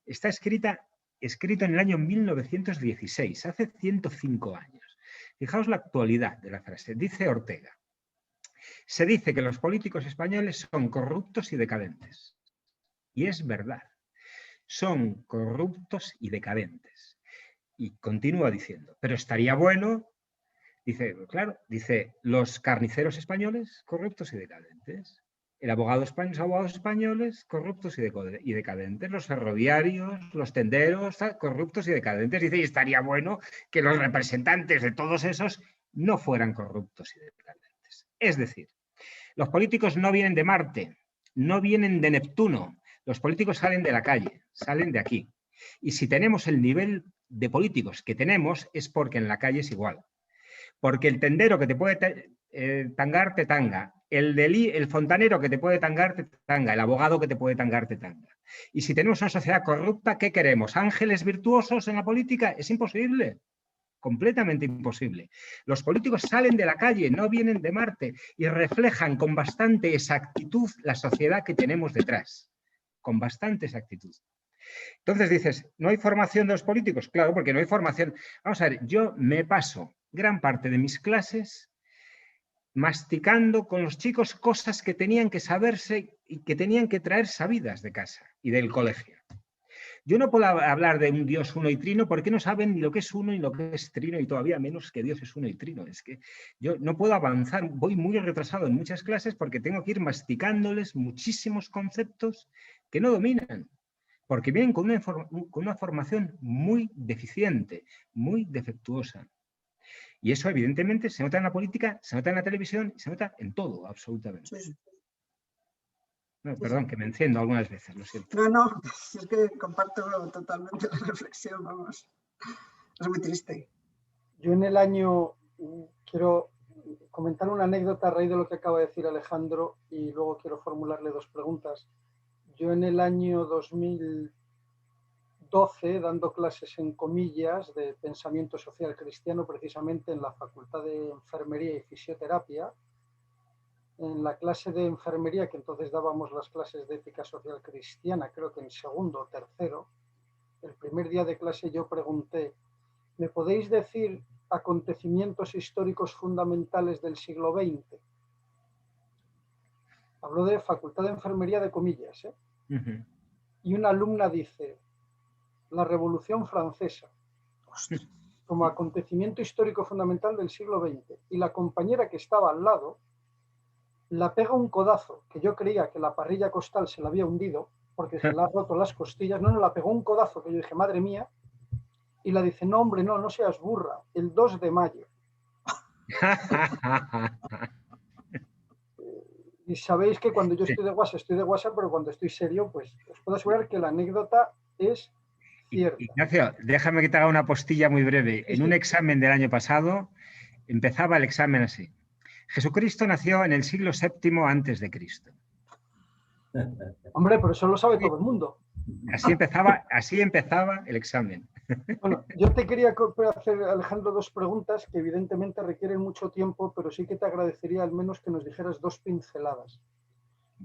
está escrito en el año 1916, hace 105 años. Fijaos la actualidad de la frase, dice Ortega: se dice que los políticos españoles son corruptos y decadentes. Y es verdad, son corruptos y decadentes. Y continúa diciendo, pero estaría bueno, dice, claro, dice, los carniceros españoles corruptos y decadentes, el abogado español, los abogados españoles corruptos y decadentes, los ferroviarios, los tenderos corruptos y decadentes. Dice, y estaría bueno que los representantes de todos esos no fueran corruptos y decadentes. Es decir, los políticos no vienen de Marte, no vienen de Neptuno, los políticos salen de la calle, salen de aquí. Y si tenemos el nivel de políticos que tenemos es porque en la calle es igual. Porque el tendero que te puede tangar, te tanga. El fontanero que te puede tangar, te tanga. El abogado que te puede tangar, te tanga. Y si tenemos una sociedad corrupta, ¿qué queremos? ¿Ángeles virtuosos en la política? Es imposible. Completamente imposible. Los políticos salen de la calle, no vienen de Marte y reflejan con bastante exactitud la sociedad que tenemos detrás. Con bastante exactitud. Entonces dices, ¿no hay formación de los políticos? Claro, porque no hay formación. Vamos a ver, yo me paso gran parte de mis clases masticando con los chicos cosas que tenían que saberse y que tenían que traer sabidas de casa y del colegio. Yo no puedo hablar de un Dios uno y trino porque no saben ni lo que es uno ni lo que es trino y todavía menos que Dios es uno y trino. Es que yo no puedo avanzar, voy muy retrasado en muchas clases porque tengo que ir masticándoles muchísimos conceptos que no dominan. Porque vienen con una formación muy deficiente, muy defectuosa. Y eso evidentemente se nota en la política, se nota en la televisión, se nota en todo, absolutamente. Sí. No, perdón, que me enciendo algunas veces, lo siento. No, es que comparto totalmente la reflexión, vamos. Es muy triste. Yo en el año, quiero comentar una anécdota a raíz de lo que acaba de decir Alejandro y luego quiero formularle dos preguntas. Yo en el año 2012, dando clases en comillas de pensamiento social cristiano, precisamente en la Facultad de Enfermería y Fisioterapia, en la clase de enfermería, que entonces dábamos las clases de ética social cristiana, creo que en segundo o tercero, el primer día de clase yo pregunté, ¿me podéis decir acontecimientos históricos fundamentales del siglo XX? Hablo de Facultad de Enfermería de comillas, ¿eh? Y una alumna dice, la Revolución Francesa, como acontecimiento histórico fundamental del siglo XX. Y la compañera que estaba al lado la pega un codazo, que yo creía que la parrilla costal se la había hundido, porque se le ha roto las costillas. No, la pegó un codazo, que yo dije, madre mía. Y la dice, no, hombre, no seas burra, el 2 de mayo. Y sabéis que cuando yo estoy de WhatsApp, pero cuando estoy serio, pues os puedo asegurar que la anécdota es cierta. Ignacio, déjame que te haga una postilla muy breve. En un examen del año pasado, empezaba el examen así. Jesucristo nació en el siglo VII antes de Cristo. Hombre, pero eso lo sabe todo el mundo. Así empezaba el examen. Bueno, yo te quería hacer, Alejandro, dos preguntas que evidentemente requieren mucho tiempo, pero sí que te agradecería al menos que nos dijeras dos pinceladas.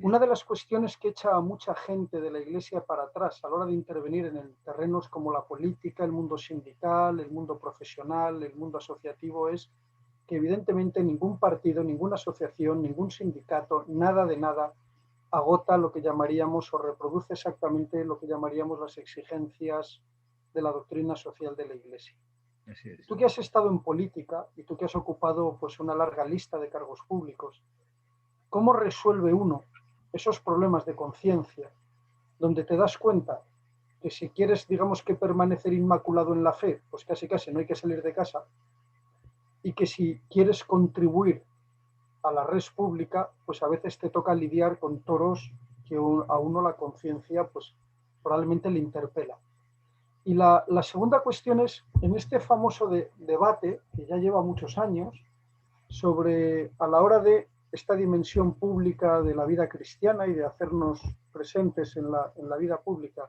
Una de las cuestiones que echa a mucha gente de la Iglesia para atrás a la hora de intervenir en terrenos como la política, el mundo sindical, el mundo profesional, el mundo asociativo, es que evidentemente ningún partido, ninguna asociación, ningún sindicato, nada de nada, agota lo que llamaríamos o reproduce exactamente lo que llamaríamos las exigencias de la doctrina social de la Iglesia. Tú que has estado en política y tú que has ocupado pues una larga lista de cargos públicos, ¿cómo resuelve uno esos problemas de conciencia donde te das cuenta que si quieres, digamos, que permanecer inmaculado en la fe, pues casi no hay que salir de casa, y que si quieres contribuir a la res pública, pues a veces te toca lidiar con toros que a uno la conciencia pues probablemente le interpela? Y la segunda cuestión es, en este famoso debate, que ya lleva muchos años, sobre a la hora de esta dimensión pública de la vida cristiana y de hacernos presentes en la vida pública,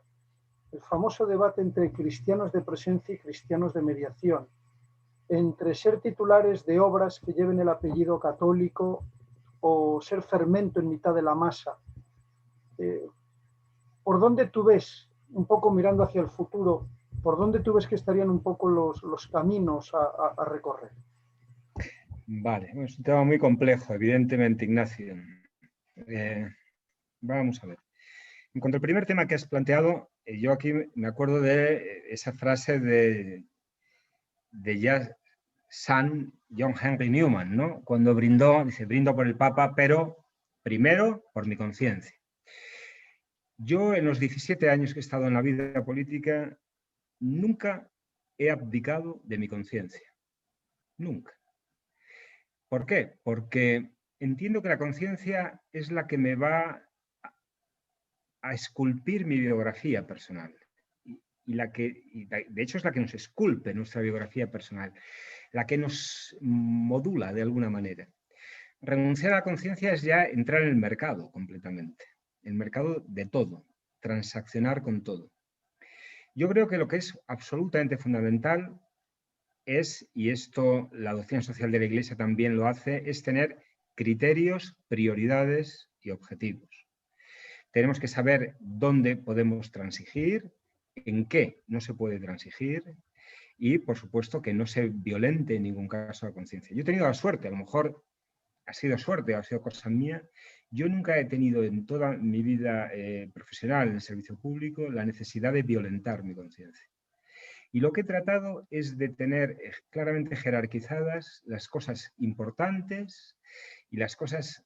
el famoso debate entre cristianos de presencia y cristianos de mediación, entre ser titulares de obras que lleven el apellido católico o ser fermento en mitad de la masa. ¿Por dónde tú ves, un poco mirando hacia el futuro, por dónde tú ves que estarían un poco los caminos a recorrer? Vale, es un tema muy complejo, evidentemente, Ignacio. Vamos a ver. En cuanto al primer tema que has planteado, yo aquí me acuerdo de esa frase de de ya San John Henry Newman, ¿no? Cuando brindó, dice, brindo por el Papa, pero primero por mi conciencia. Yo en los 17 años que he estado en la vida política nunca he abdicado de mi conciencia. Nunca. ¿Por qué? Porque entiendo que la conciencia es la que me va a esculpir mi biografía personal. Y de hecho es la que nos esculpe nuestra biografía personal, la que nos modula de alguna manera. Renunciar a la conciencia es ya entrar en el mercado completamente, el mercado de todo, transaccionar con todo. Yo creo que lo que es absolutamente fundamental es, y esto la doctrina social de la Iglesia también lo hace, es tener criterios, prioridades y objetivos. Tenemos que saber dónde podemos transigir, en qué no se puede transigir y, por supuesto, que no se violente en ningún caso la conciencia. Yo he tenido la suerte, a lo mejor ha sido suerte, ha sido cosa mía, yo nunca he tenido en toda mi vida profesional en el servicio público la necesidad de violentar mi conciencia. Y lo que he tratado es de tener claramente jerarquizadas las cosas importantes y las cosas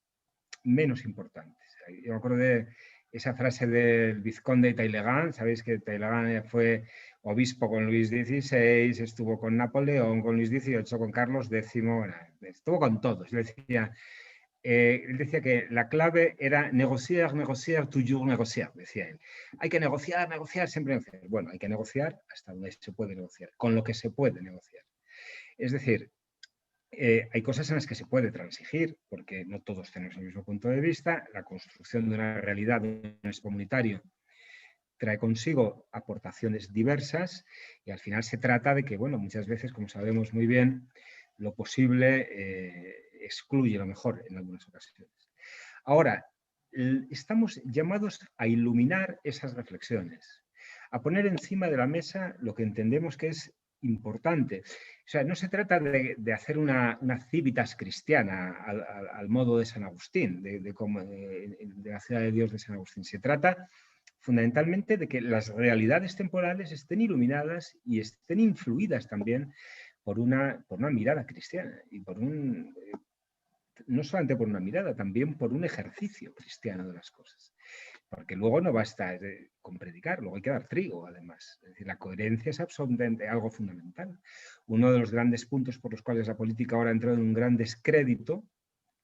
menos importantes. Yo me acuerdo de esa frase del vizconde de Talleyrand, sabéis que Talleyrand fue obispo con Luis XVI, estuvo con Napoleón, con Luis XVIII, con Carlos X, bueno, estuvo con todos. Él decía que la clave era negociar, negociar, toujours negociar, decía él. Hay que negociar, negociar, siempre negociar. Bueno, hay que negociar hasta donde se puede negociar, con lo que se puede negociar. Es decir, hay cosas en las que se puede transigir, porque no todos tenemos el mismo punto de vista. La construcción de una realidad de un comunitario trae consigo aportaciones diversas y al final se trata de que, bueno, muchas veces, como sabemos muy bien, lo posible excluye lo mejor en algunas ocasiones. Ahora, estamos llamados a iluminar esas reflexiones, a poner encima de la mesa lo que entendemos que es importante. O sea, no se trata de hacer una civitas cristiana al modo de San Agustín, de la ciudad de Dios de San Agustín. Se trata fundamentalmente de que las realidades temporales estén iluminadas y estén influidas también por una mirada cristiana y por no solamente por una mirada, también por un ejercicio cristiano de las cosas. Porque luego no basta con predicar, luego hay que dar trigo, además. Es decir, la coherencia es absolutamente algo fundamental. Uno de los grandes puntos por los cuales la política ahora ha entrado en un gran descrédito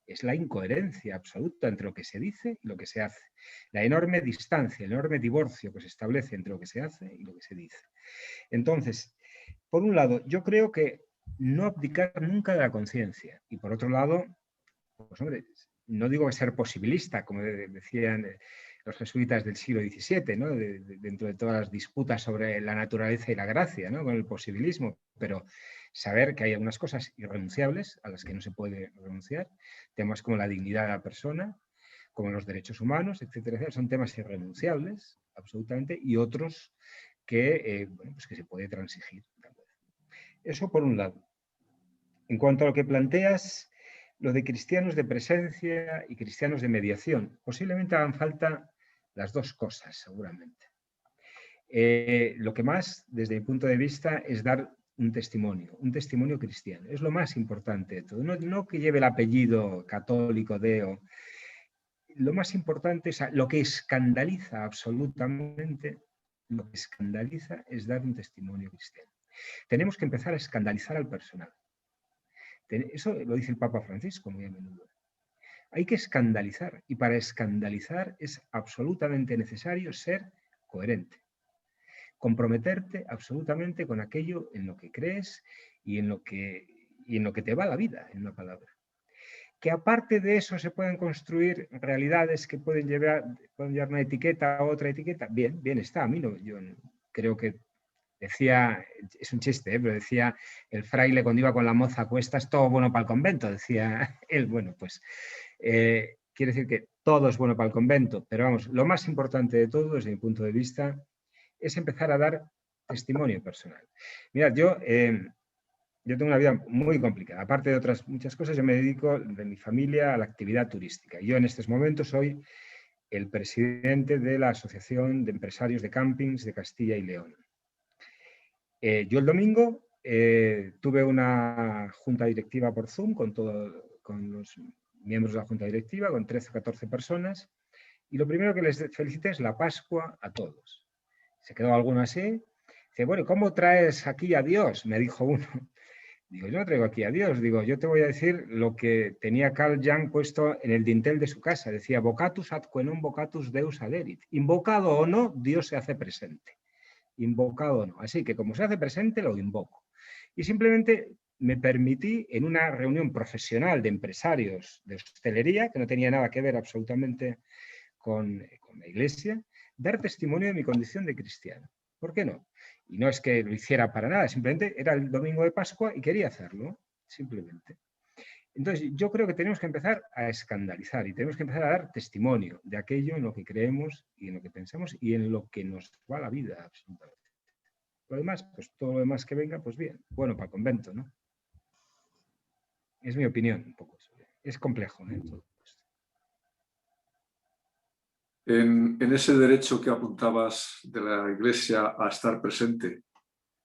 es la incoherencia absoluta entre lo que se dice y lo que se hace. La enorme distancia, el enorme divorcio que se establece entre lo que se hace y lo que se dice. Entonces, por un lado, yo creo que no abdicar nunca de la conciencia. Y por otro lado, pues hombre, no digo que ser posibilista, como decían los jesuitas del siglo XVII, ¿no? Dentro de todas las disputas sobre la naturaleza y la gracia, ¿no? Con el posibilismo, pero saber que hay algunas cosas irrenunciables a las que no se puede renunciar, temas como la dignidad de la persona, como los derechos humanos, etcétera, etcétera, son temas irrenunciables, absolutamente, y otros que, bueno, pues que se puede transigir. Eso por un lado. En cuanto a lo que planteas, lo de cristianos de presencia y cristianos de mediación, posiblemente hagan falta las dos cosas, seguramente. Lo que más, desde mi punto de vista, es dar un testimonio cristiano. Es lo más importante de todo. No que lleve el apellido católico de... Lo más importante es lo que escandaliza absolutamente, lo que escandaliza es dar un testimonio cristiano. Tenemos que empezar a escandalizar al personal. Eso lo dice el Papa Francisco muy a menudo. Hay que escandalizar y para escandalizar es absolutamente necesario ser coherente. Comprometerte absolutamente con aquello en lo que crees y en lo que te va la vida, en una palabra. Que aparte de eso se pueden construir realidades que pueden llevar una etiqueta a otra etiqueta. Bien está. A mí no, yo creo que decía, es un chiste, pero decía el fraile cuando iba con la moza a cuestas, todo bueno para el convento, decía él. Bueno, pues quiere decir que todo es bueno para el convento, pero vamos, lo más importante de todo, desde mi punto de vista, es empezar a dar testimonio personal. Mirad, yo tengo una vida muy complicada. Aparte de otras muchas cosas, yo me dedico de mi familia a la actividad turística. Yo en estos momentos soy el presidente de la Asociación de Empresarios de Campings de Castilla y León. Yo el domingo tuve una junta directiva por Zoom con los miembros de la junta directiva, con 13 o 14 personas, y lo primero que les felicité es la Pascua a todos. Se quedó alguno así. Dice, bueno, ¿cómo traes aquí a Dios? Me dijo uno. Digo, yo no traigo aquí a Dios. Digo, yo te voy a decir lo que tenía Carl Jung puesto en el dintel de su casa. Decía, vocatus ad quo non vocatus Deus aderit. Invocado o no, Dios se hace presente. Invocado o no. Así que como se hace presente, lo invoco. Y simplemente me permití, en una reunión profesional de empresarios de hostelería, que no tenía nada que ver absolutamente con la iglesia, dar testimonio de mi condición de cristiano. ¿Por qué no? Y no es que lo hiciera para nada, simplemente era el domingo de Pascua y quería hacerlo, simplemente. Entonces, yo creo que tenemos que empezar a escandalizar y tenemos que empezar a dar testimonio de aquello en lo que creemos y en lo que pensamos y en lo que nos va la vida, absolutamente. Lo demás, pues todo lo demás que venga, pues bien, bueno para el convento, ¿no? Es mi opinión un poco. Es complejo, ¿eh? Todo esto. En ese derecho que apuntabas de la Iglesia a estar presente,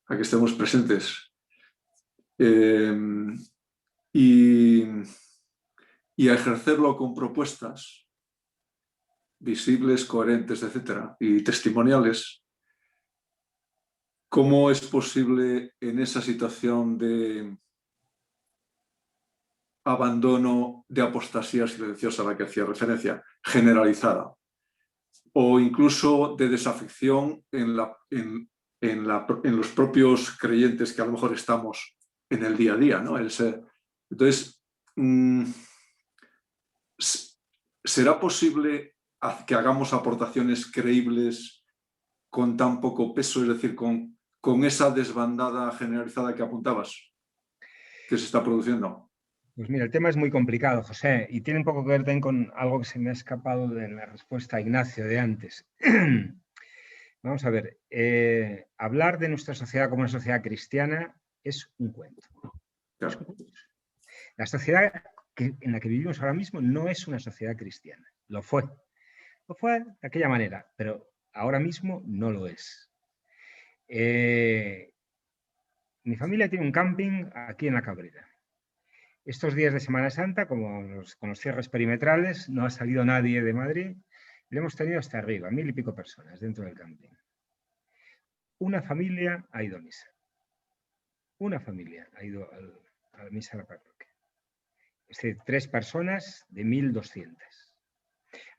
a que estemos presentes, y a ejercerlo con propuestas visibles, coherentes, etcétera, y testimoniales, ¿cómo es posible en esa situación de abandono, de apostasía silenciosa a la que hacía referencia, generalizada, o incluso de desafección en los propios creyentes que a lo mejor estamos en el día a día, ¿no? Entonces, ¿será posible que hagamos aportaciones creíbles con tan poco peso, es decir, con esa desbandada generalizada que apuntabas, que se está produciendo? Pues mira, el tema es muy complicado, José, y tiene un poco que ver también con algo que se me ha escapado de la respuesta a Ignacio de antes. Vamos a ver, hablar de nuestra sociedad como una sociedad cristiana es un cuento. Claro. Es un cuento. La sociedad en la que vivimos ahora mismo no es una sociedad cristiana. Lo fue. Lo fue de aquella manera, pero ahora mismo no lo es. Mi familia tiene un camping aquí en La Cabrera. Estos días de Semana Santa, con los cierres perimetrales, no ha salido nadie de Madrid. Le hemos tenido hasta arriba, 1000 y pico personas dentro del camping. Una familia ha ido a misa. Una familia ha ido a la misa de la parroquia. Es decir, 3 personas de 1200.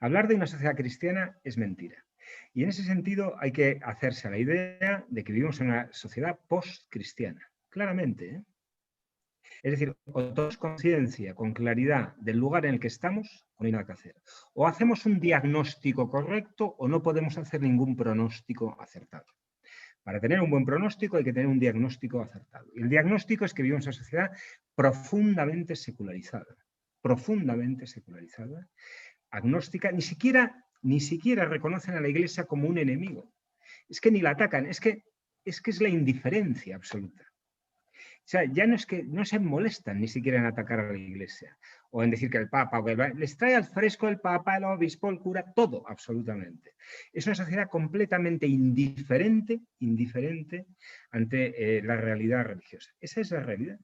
Hablar de una sociedad cristiana es mentira. Y en ese sentido hay que hacerse a la idea de que vivimos en una sociedad post-cristiana. Claramente, ¿eh? Es decir, o tomamos conciencia con claridad del lugar en el que estamos, o no hay nada que hacer. O hacemos un diagnóstico correcto o no podemos hacer ningún pronóstico acertado. Para tener un buen pronóstico hay que tener un diagnóstico acertado. Y el diagnóstico es que vivimos en una sociedad profundamente secularizada, agnóstica, ni siquiera reconocen a la Iglesia como un enemigo. Es que ni la atacan, es que es la indiferencia absoluta. O sea, ya no es que no se molestan ni siquiera en atacar a la Iglesia o en decir que el Papa, les trae al fresco el Papa, el obispo, el cura, todo absolutamente. Es una sociedad completamente indiferente ante la realidad religiosa. Esa es la realidad.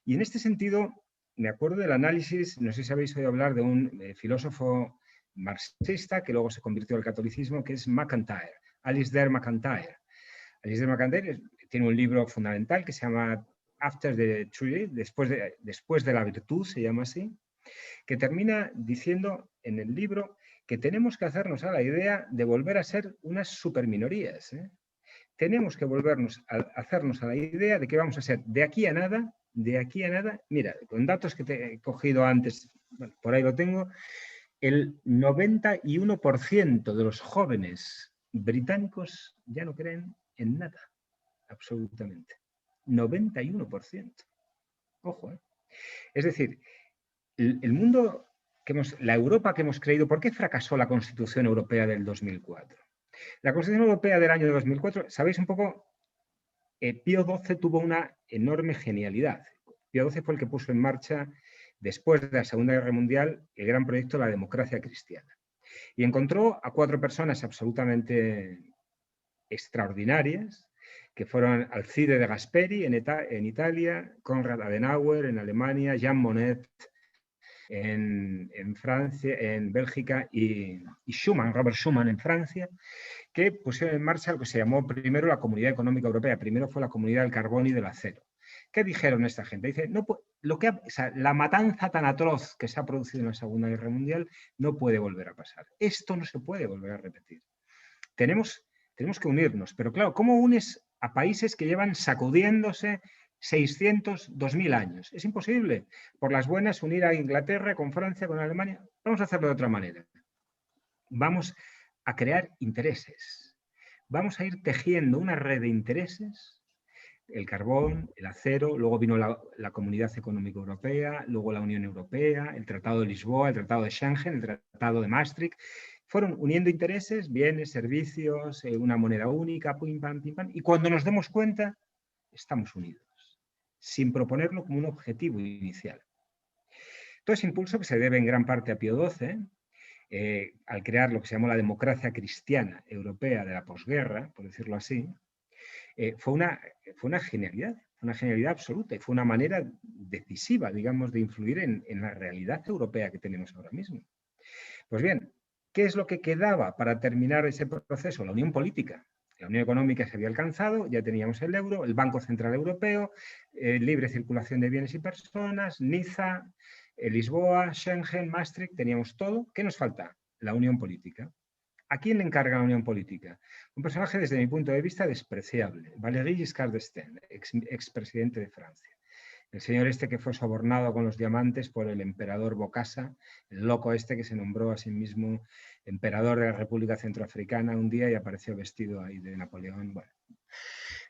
Y en este sentido, me acuerdo del análisis, no sé si habéis oído hablar de un filósofo marxista que luego se convirtió al catolicismo, que es MacIntyre, Alasdair MacIntyre. Alasdair MacIntyre tiene un libro fundamental que se llama After the Truth, después de la virtud, se llama así, que termina diciendo en el libro que tenemos que hacernos a la idea de volver a ser unas superminorías. Tenemos que hacernos a la idea de que vamos a ser de aquí a nada, mira, con datos que te he cogido antes, bueno, por ahí lo tengo, el 91% de los jóvenes británicos ya no creen en nada, absolutamente. 91%. Ojo, ¿eh? Es decir, el mundo, la Europa que hemos creído, ¿por qué fracasó la Constitución Europea del 2004? La Constitución Europea del año 2004, ¿sabéis un poco? Pío XII tuvo una enorme genialidad. Pío XII fue el que puso en marcha, después de la Segunda Guerra Mundial, el gran proyecto de la democracia cristiana. Y encontró a 4 personas absolutamente extraordinarias, que fueron Alcide de Gasperi en Italia, Konrad Adenauer en Alemania, Jean Monnet en Francia, en Bélgica y Schuman, Robert Schuman en Francia, que pusieron en marcha lo que se llamó primero la Comunidad Económica Europea. Primero fue la Comunidad del Carbón y del Acero. ¿Qué dijeron esta gente? Dice, no, la matanza tan atroz que se ha producido en la Segunda Guerra Mundial no puede volver a pasar. Esto no se puede volver a repetir. Tenemos que unirnos. Pero claro, ¿cómo unes a países que llevan sacudiéndose 600, 2000 años? Es imposible. Por las buenas, unir a Inglaterra con Francia, con Alemania. Vamos a hacerlo de otra manera. Vamos a crear intereses. Vamos a ir tejiendo una red de intereses. El carbón, el acero, luego vino la Comunidad Económica Europea, luego la Unión Europea, el Tratado de Lisboa, el Tratado de Schengen, el Tratado de Maastricht. Fueron uniendo intereses, bienes, servicios, una moneda única, pim, pam, y cuando nos demos cuenta, estamos unidos, sin proponerlo como un objetivo inicial. Todo ese impulso, que se debe en gran parte a Pío XII, al crear lo que se llamó la democracia cristiana europea de la posguerra, por decirlo así, fue una genialidad absoluta y fue una manera decisiva, digamos, de influir en la realidad europea que tenemos ahora mismo. Pues bien, ¿qué es lo que quedaba para terminar ese proceso? La unión política. La unión económica se había alcanzado, ya teníamos el euro, el Banco Central Europeo, libre circulación de bienes y personas, Niza, Lisboa, Schengen, Maastricht, teníamos todo. ¿Qué nos falta? La unión política. ¿A quién le encarga la unión política? Un personaje, desde mi punto de vista, despreciable. Valéry Giscard d'Estaing, expresidente de Francia. El señor este que fue sobornado con los diamantes por el emperador Bokassa, el loco este que se nombró a sí mismo emperador de la República Centroafricana un día y apareció vestido ahí de Napoleón. Bueno,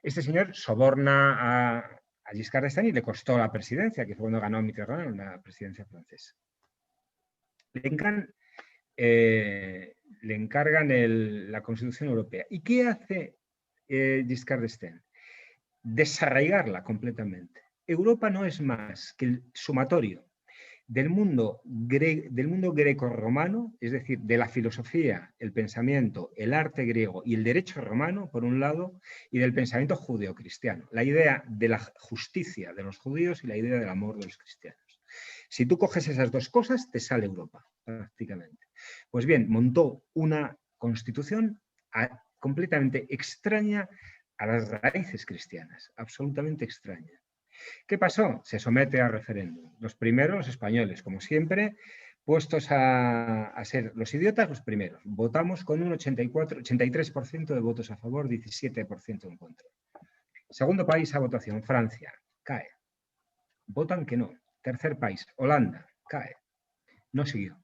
este señor soborna a Giscard d'Estaing y le costó la presidencia, que fue cuando ganó Mitterrand la presidencia francesa. Le encargan la Constitución Europea. ¿Y qué hace Giscard d'Estaing? Desarraigarla completamente. Europa no es más que el sumatorio del mundo greco-romano, es decir, de la filosofía, el pensamiento, el arte griego y el derecho romano, por un lado, y del pensamiento judeocristiano. La idea de la justicia de los judíos y la idea del amor de los cristianos. Si tú coges esas dos cosas, te sale Europa, prácticamente. Pues bien, montó una constitución completamente extraña a las raíces cristianas, absolutamente extraña. ¿Qué pasó? Se somete a referéndum. Los primeros, los españoles, como siempre, puestos a ser los idiotas, los primeros. Votamos con un 83% de votos a favor, 17% en contra. Segundo país a votación, Francia, cae. Votan que no. Tercer país, Holanda, cae. No siguió.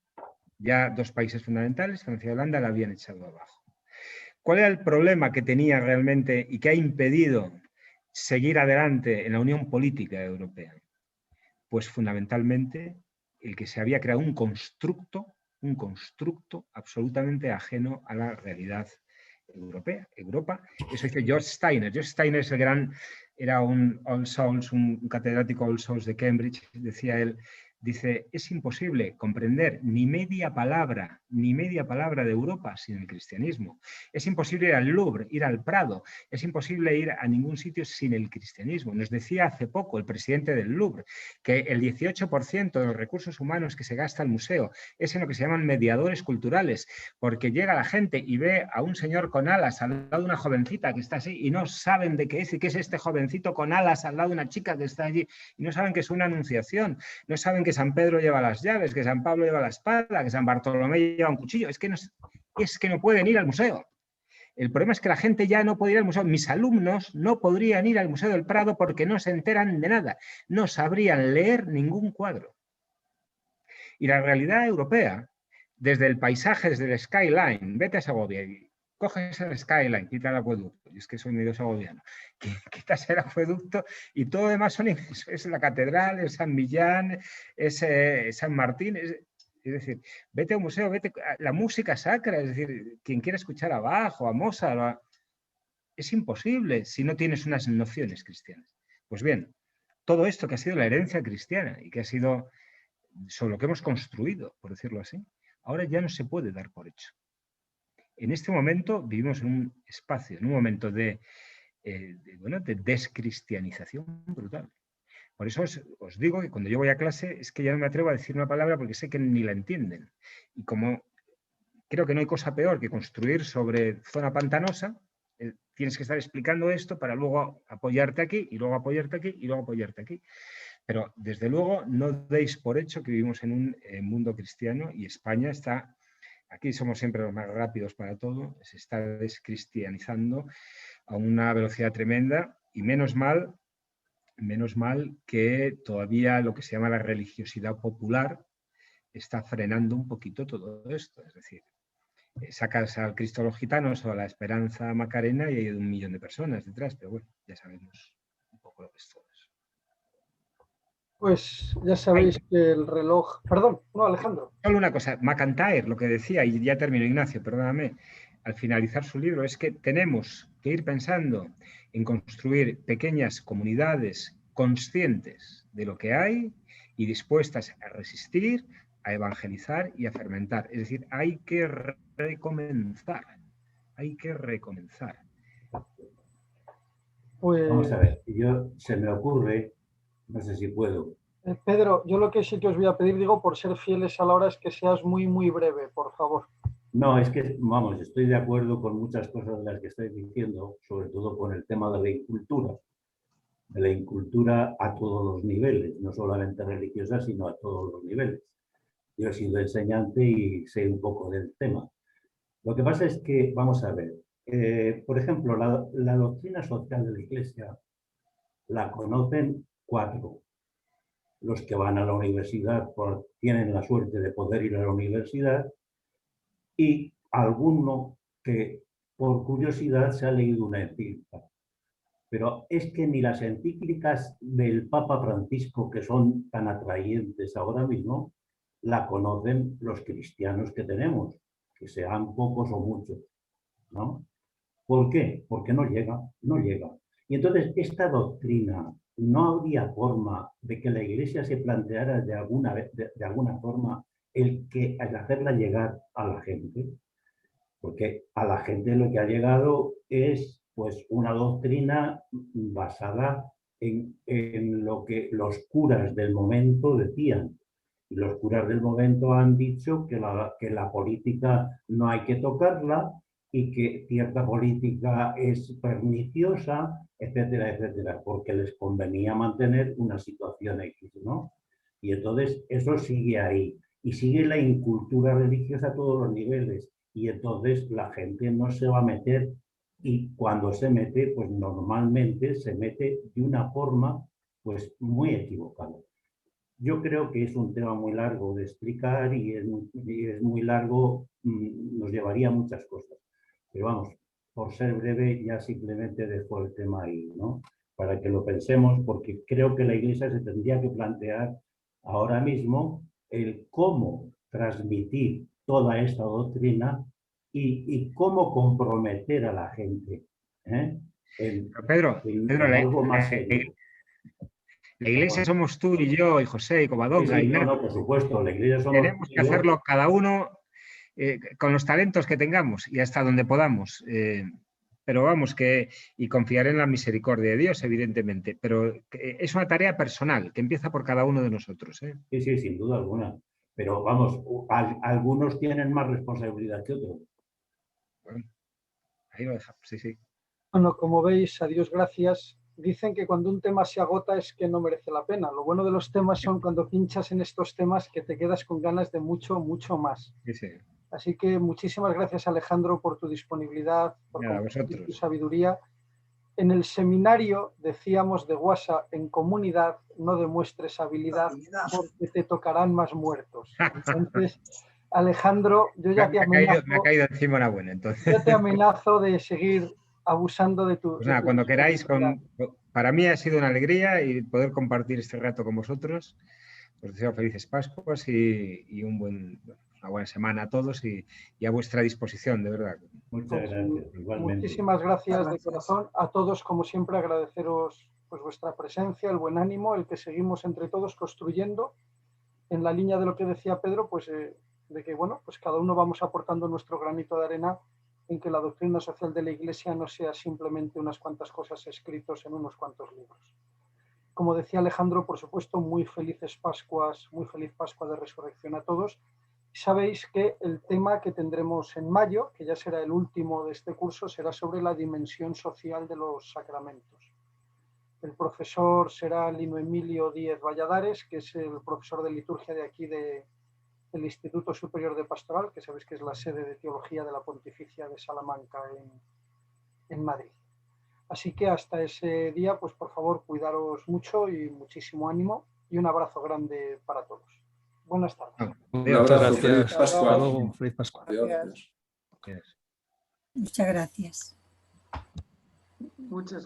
Ya dos países fundamentales, Francia y Holanda, la habían echado abajo. ¿Cuál era el problema que tenía realmente y que ha impedido seguir adelante en la Unión Política Europea? Pues fundamentalmente el que se había creado un constructo absolutamente ajeno a la realidad europea. Europa, eso dice George Steiner. George Steiner es era un All Souls, un catedrático All Souls de Cambridge, decía él, dice, es imposible comprender ni media palabra de Europa sin el cristianismo. Es imposible ir al Louvre, ir al Prado. Es imposible ir a ningún sitio sin el cristianismo. Nos decía hace poco el presidente del Louvre que el 18% de los recursos humanos que se gasta el museo es en lo que se llaman mediadores culturales, porque llega la gente y ve a un señor con alas al lado de una jovencita que está así y no saben de qué es y qué es este jovencito con alas al lado de una chica que está allí y no saben que es una anunciación, no saben que San Pedro lleva las llaves, que San Pablo lleva la espada, que San Bartolomé lleva un cuchillo. Es que no pueden ir al museo. El problema es que la gente ya no puede ir al museo. Mis alumnos no podrían ir al Museo del Prado porque no se enteran de nada. No sabrían leer ningún cuadro. Y la realidad europea, desde el paisaje, desde el skyline, vete a Segovia y coges el skyline, quita el acueducto. Yo es que soy medio segoviano. Quitas el acueducto y todo lo demás es la catedral, es San Millán, es San Martín. Es decir, vete a un museo, vete a la música sacra, es decir, quien quiera escuchar a Bach o a Mozart, es imposible si no tienes unas nociones cristianas. Pues bien, todo esto que ha sido la herencia cristiana y que ha sido sobre lo que hemos construido, por decirlo así, ahora ya no se puede dar por hecho. En este momento vivimos en un espacio, en un momento de de descristianización brutal. Por eso os digo que cuando yo voy a clase es que ya no me atrevo a decir una palabra porque sé que ni la entienden. Y como creo que no hay cosa peor que construir sobre zona pantanosa, tienes que estar explicando esto para luego apoyarte aquí, y luego apoyarte aquí, y luego apoyarte aquí. Pero desde luego no deis por hecho que vivimos en un mundo cristiano y España está, aquí somos siempre los más rápidos para todo, se está descristianizando a una velocidad tremenda y menos mal que todavía lo que se llama la religiosidad popular está frenando un poquito todo esto. Es decir, sacas al Cristo los gitanos o a la Esperanza Macarena y hay 1 millón de personas detrás, pero bueno, ya sabemos un poco lo que es todo eso. Pues ya sabéis que el reloj... Perdón, no, Alejandro. Solo una cosa, MacIntyre, lo que decía, y ya termino, Ignacio, perdóname, al finalizar su libro, es que tenemos que ir pensando en construir pequeñas comunidades conscientes de lo que hay y dispuestas a resistir, a evangelizar y a fermentar. Es decir, hay que recomenzar, hay que recomenzar. Pues, vamos a ver, se me ocurre, no sé si puedo. Pedro, yo lo que sí que os voy a pedir, digo, por ser fieles a la hora, es que seas muy, muy breve, por favor. No, es que, vamos, estoy de acuerdo con muchas cosas de las que estáis diciendo, sobre todo con el tema de la incultura a todos los niveles, no solamente religiosa, sino a todos los niveles. Yo he sido enseñante y sé un poco del tema. Lo que pasa es que, vamos a ver, por ejemplo, la doctrina social de la Iglesia la conocen 4. Los que van a la universidad tienen la suerte de poder ir a la universidad y alguno que por curiosidad se ha leído una encíclica. Pero es que ni las encíclicas del Papa Francisco, que son tan atrayentes ahora mismo, la conocen los cristianos que tenemos, que sean pocos o muchos, ¿no? ¿Por qué? Porque no llega. Y entonces esta doctrina, no habría forma de que la Iglesia se planteara de alguna forma el hacerla llegar a la gente, porque a la gente lo que ha llegado es pues una doctrina basada en lo que los curas del momento decían. Y los curas del momento han dicho que la política no hay que tocarla y que cierta política es perniciosa, etcétera, etcétera, porque les convenía mantener una situación X, ¿no? Y entonces eso sigue ahí. Y sigue la incultura religiosa a todos los niveles. Y entonces la gente no se va a meter, y cuando se mete, pues normalmente se mete de una forma pues muy equivocada. Yo creo que es un tema muy largo de explicar y es muy largo, nos llevaría a muchas cosas. Pero vamos, por ser breve ya simplemente dejo el tema ahí, ¿no? Para que lo pensemos, porque creo que la Iglesia se tendría que plantear ahora mismo el cómo transmitir toda esta doctrina y cómo comprometer a la gente, ¿eh? Pedro, algo más serio. La Iglesia somos tú y yo, y José, y Covadonga. Sí, no, por supuesto, la Iglesia somos tenemos que hacerlo cada uno con los talentos que tengamos y hasta donde podamos. Pero vamos, y confiar en la misericordia de Dios, evidentemente. Pero es una tarea personal, que empieza por cada uno de nosotros. Sí, sin duda alguna. Pero vamos, algunos tienen más responsabilidad que otros. Bueno, ahí lo dejamos, sí. Bueno, como veis, a Dios gracias. Dicen que cuando un tema se agota es que no merece la pena. Lo bueno de los temas son cuando pinchas en estos temas que te quedas con ganas de mucho, mucho más. Sí. Así que muchísimas gracias, Alejandro, por tu disponibilidad, por tu sabiduría. En el seminario decíamos de Guasa, en comunidad no demuestres habilidad porque te tocarán más muertos. Entonces, Alejandro, yo ya te amenazo. Me ha caído encima una buena, entonces. Ya te amenazo de seguir abusando de tu... Pues nada, cuando queráis, para mí ha sido una alegría y poder compartir este rato con vosotros. Os deseo felices Pascuas y una buena semana a todos y a vuestra disposición, de verdad. Muchas gracias, igualmente. Muchísimas gracias de corazón a todos, como siempre, agradeceros pues vuestra presencia, el buen ánimo, el que seguimos entre todos construyendo en la línea de lo que decía Pedro, pues de que bueno, pues cada uno vamos aportando nuestro granito de arena en que la doctrina social de la Iglesia no sea simplemente unas cuantas cosas escritas en unos cuantos libros. Como decía Alejandro, por supuesto, muy felices Pascuas, muy feliz Pascua de Resurrección a todos. Sabéis que el tema que tendremos en mayo, que ya será el último de este curso, será sobre la dimensión social de los sacramentos. El profesor será Lino Emilio Díez Valladares, que es el profesor de liturgia de aquí del Instituto Superior de Pastoral, que sabéis que es la sede de teología de la Pontificia de Salamanca en Madrid. Así que hasta ese día, pues por favor, cuidaros mucho y muchísimo ánimo y un abrazo grande para todos. Buenas tardes. Un abrazo, feliz Gracias. Pascua. Hasta luego. Feliz Pascua. Adiós. Muchas gracias. Muchas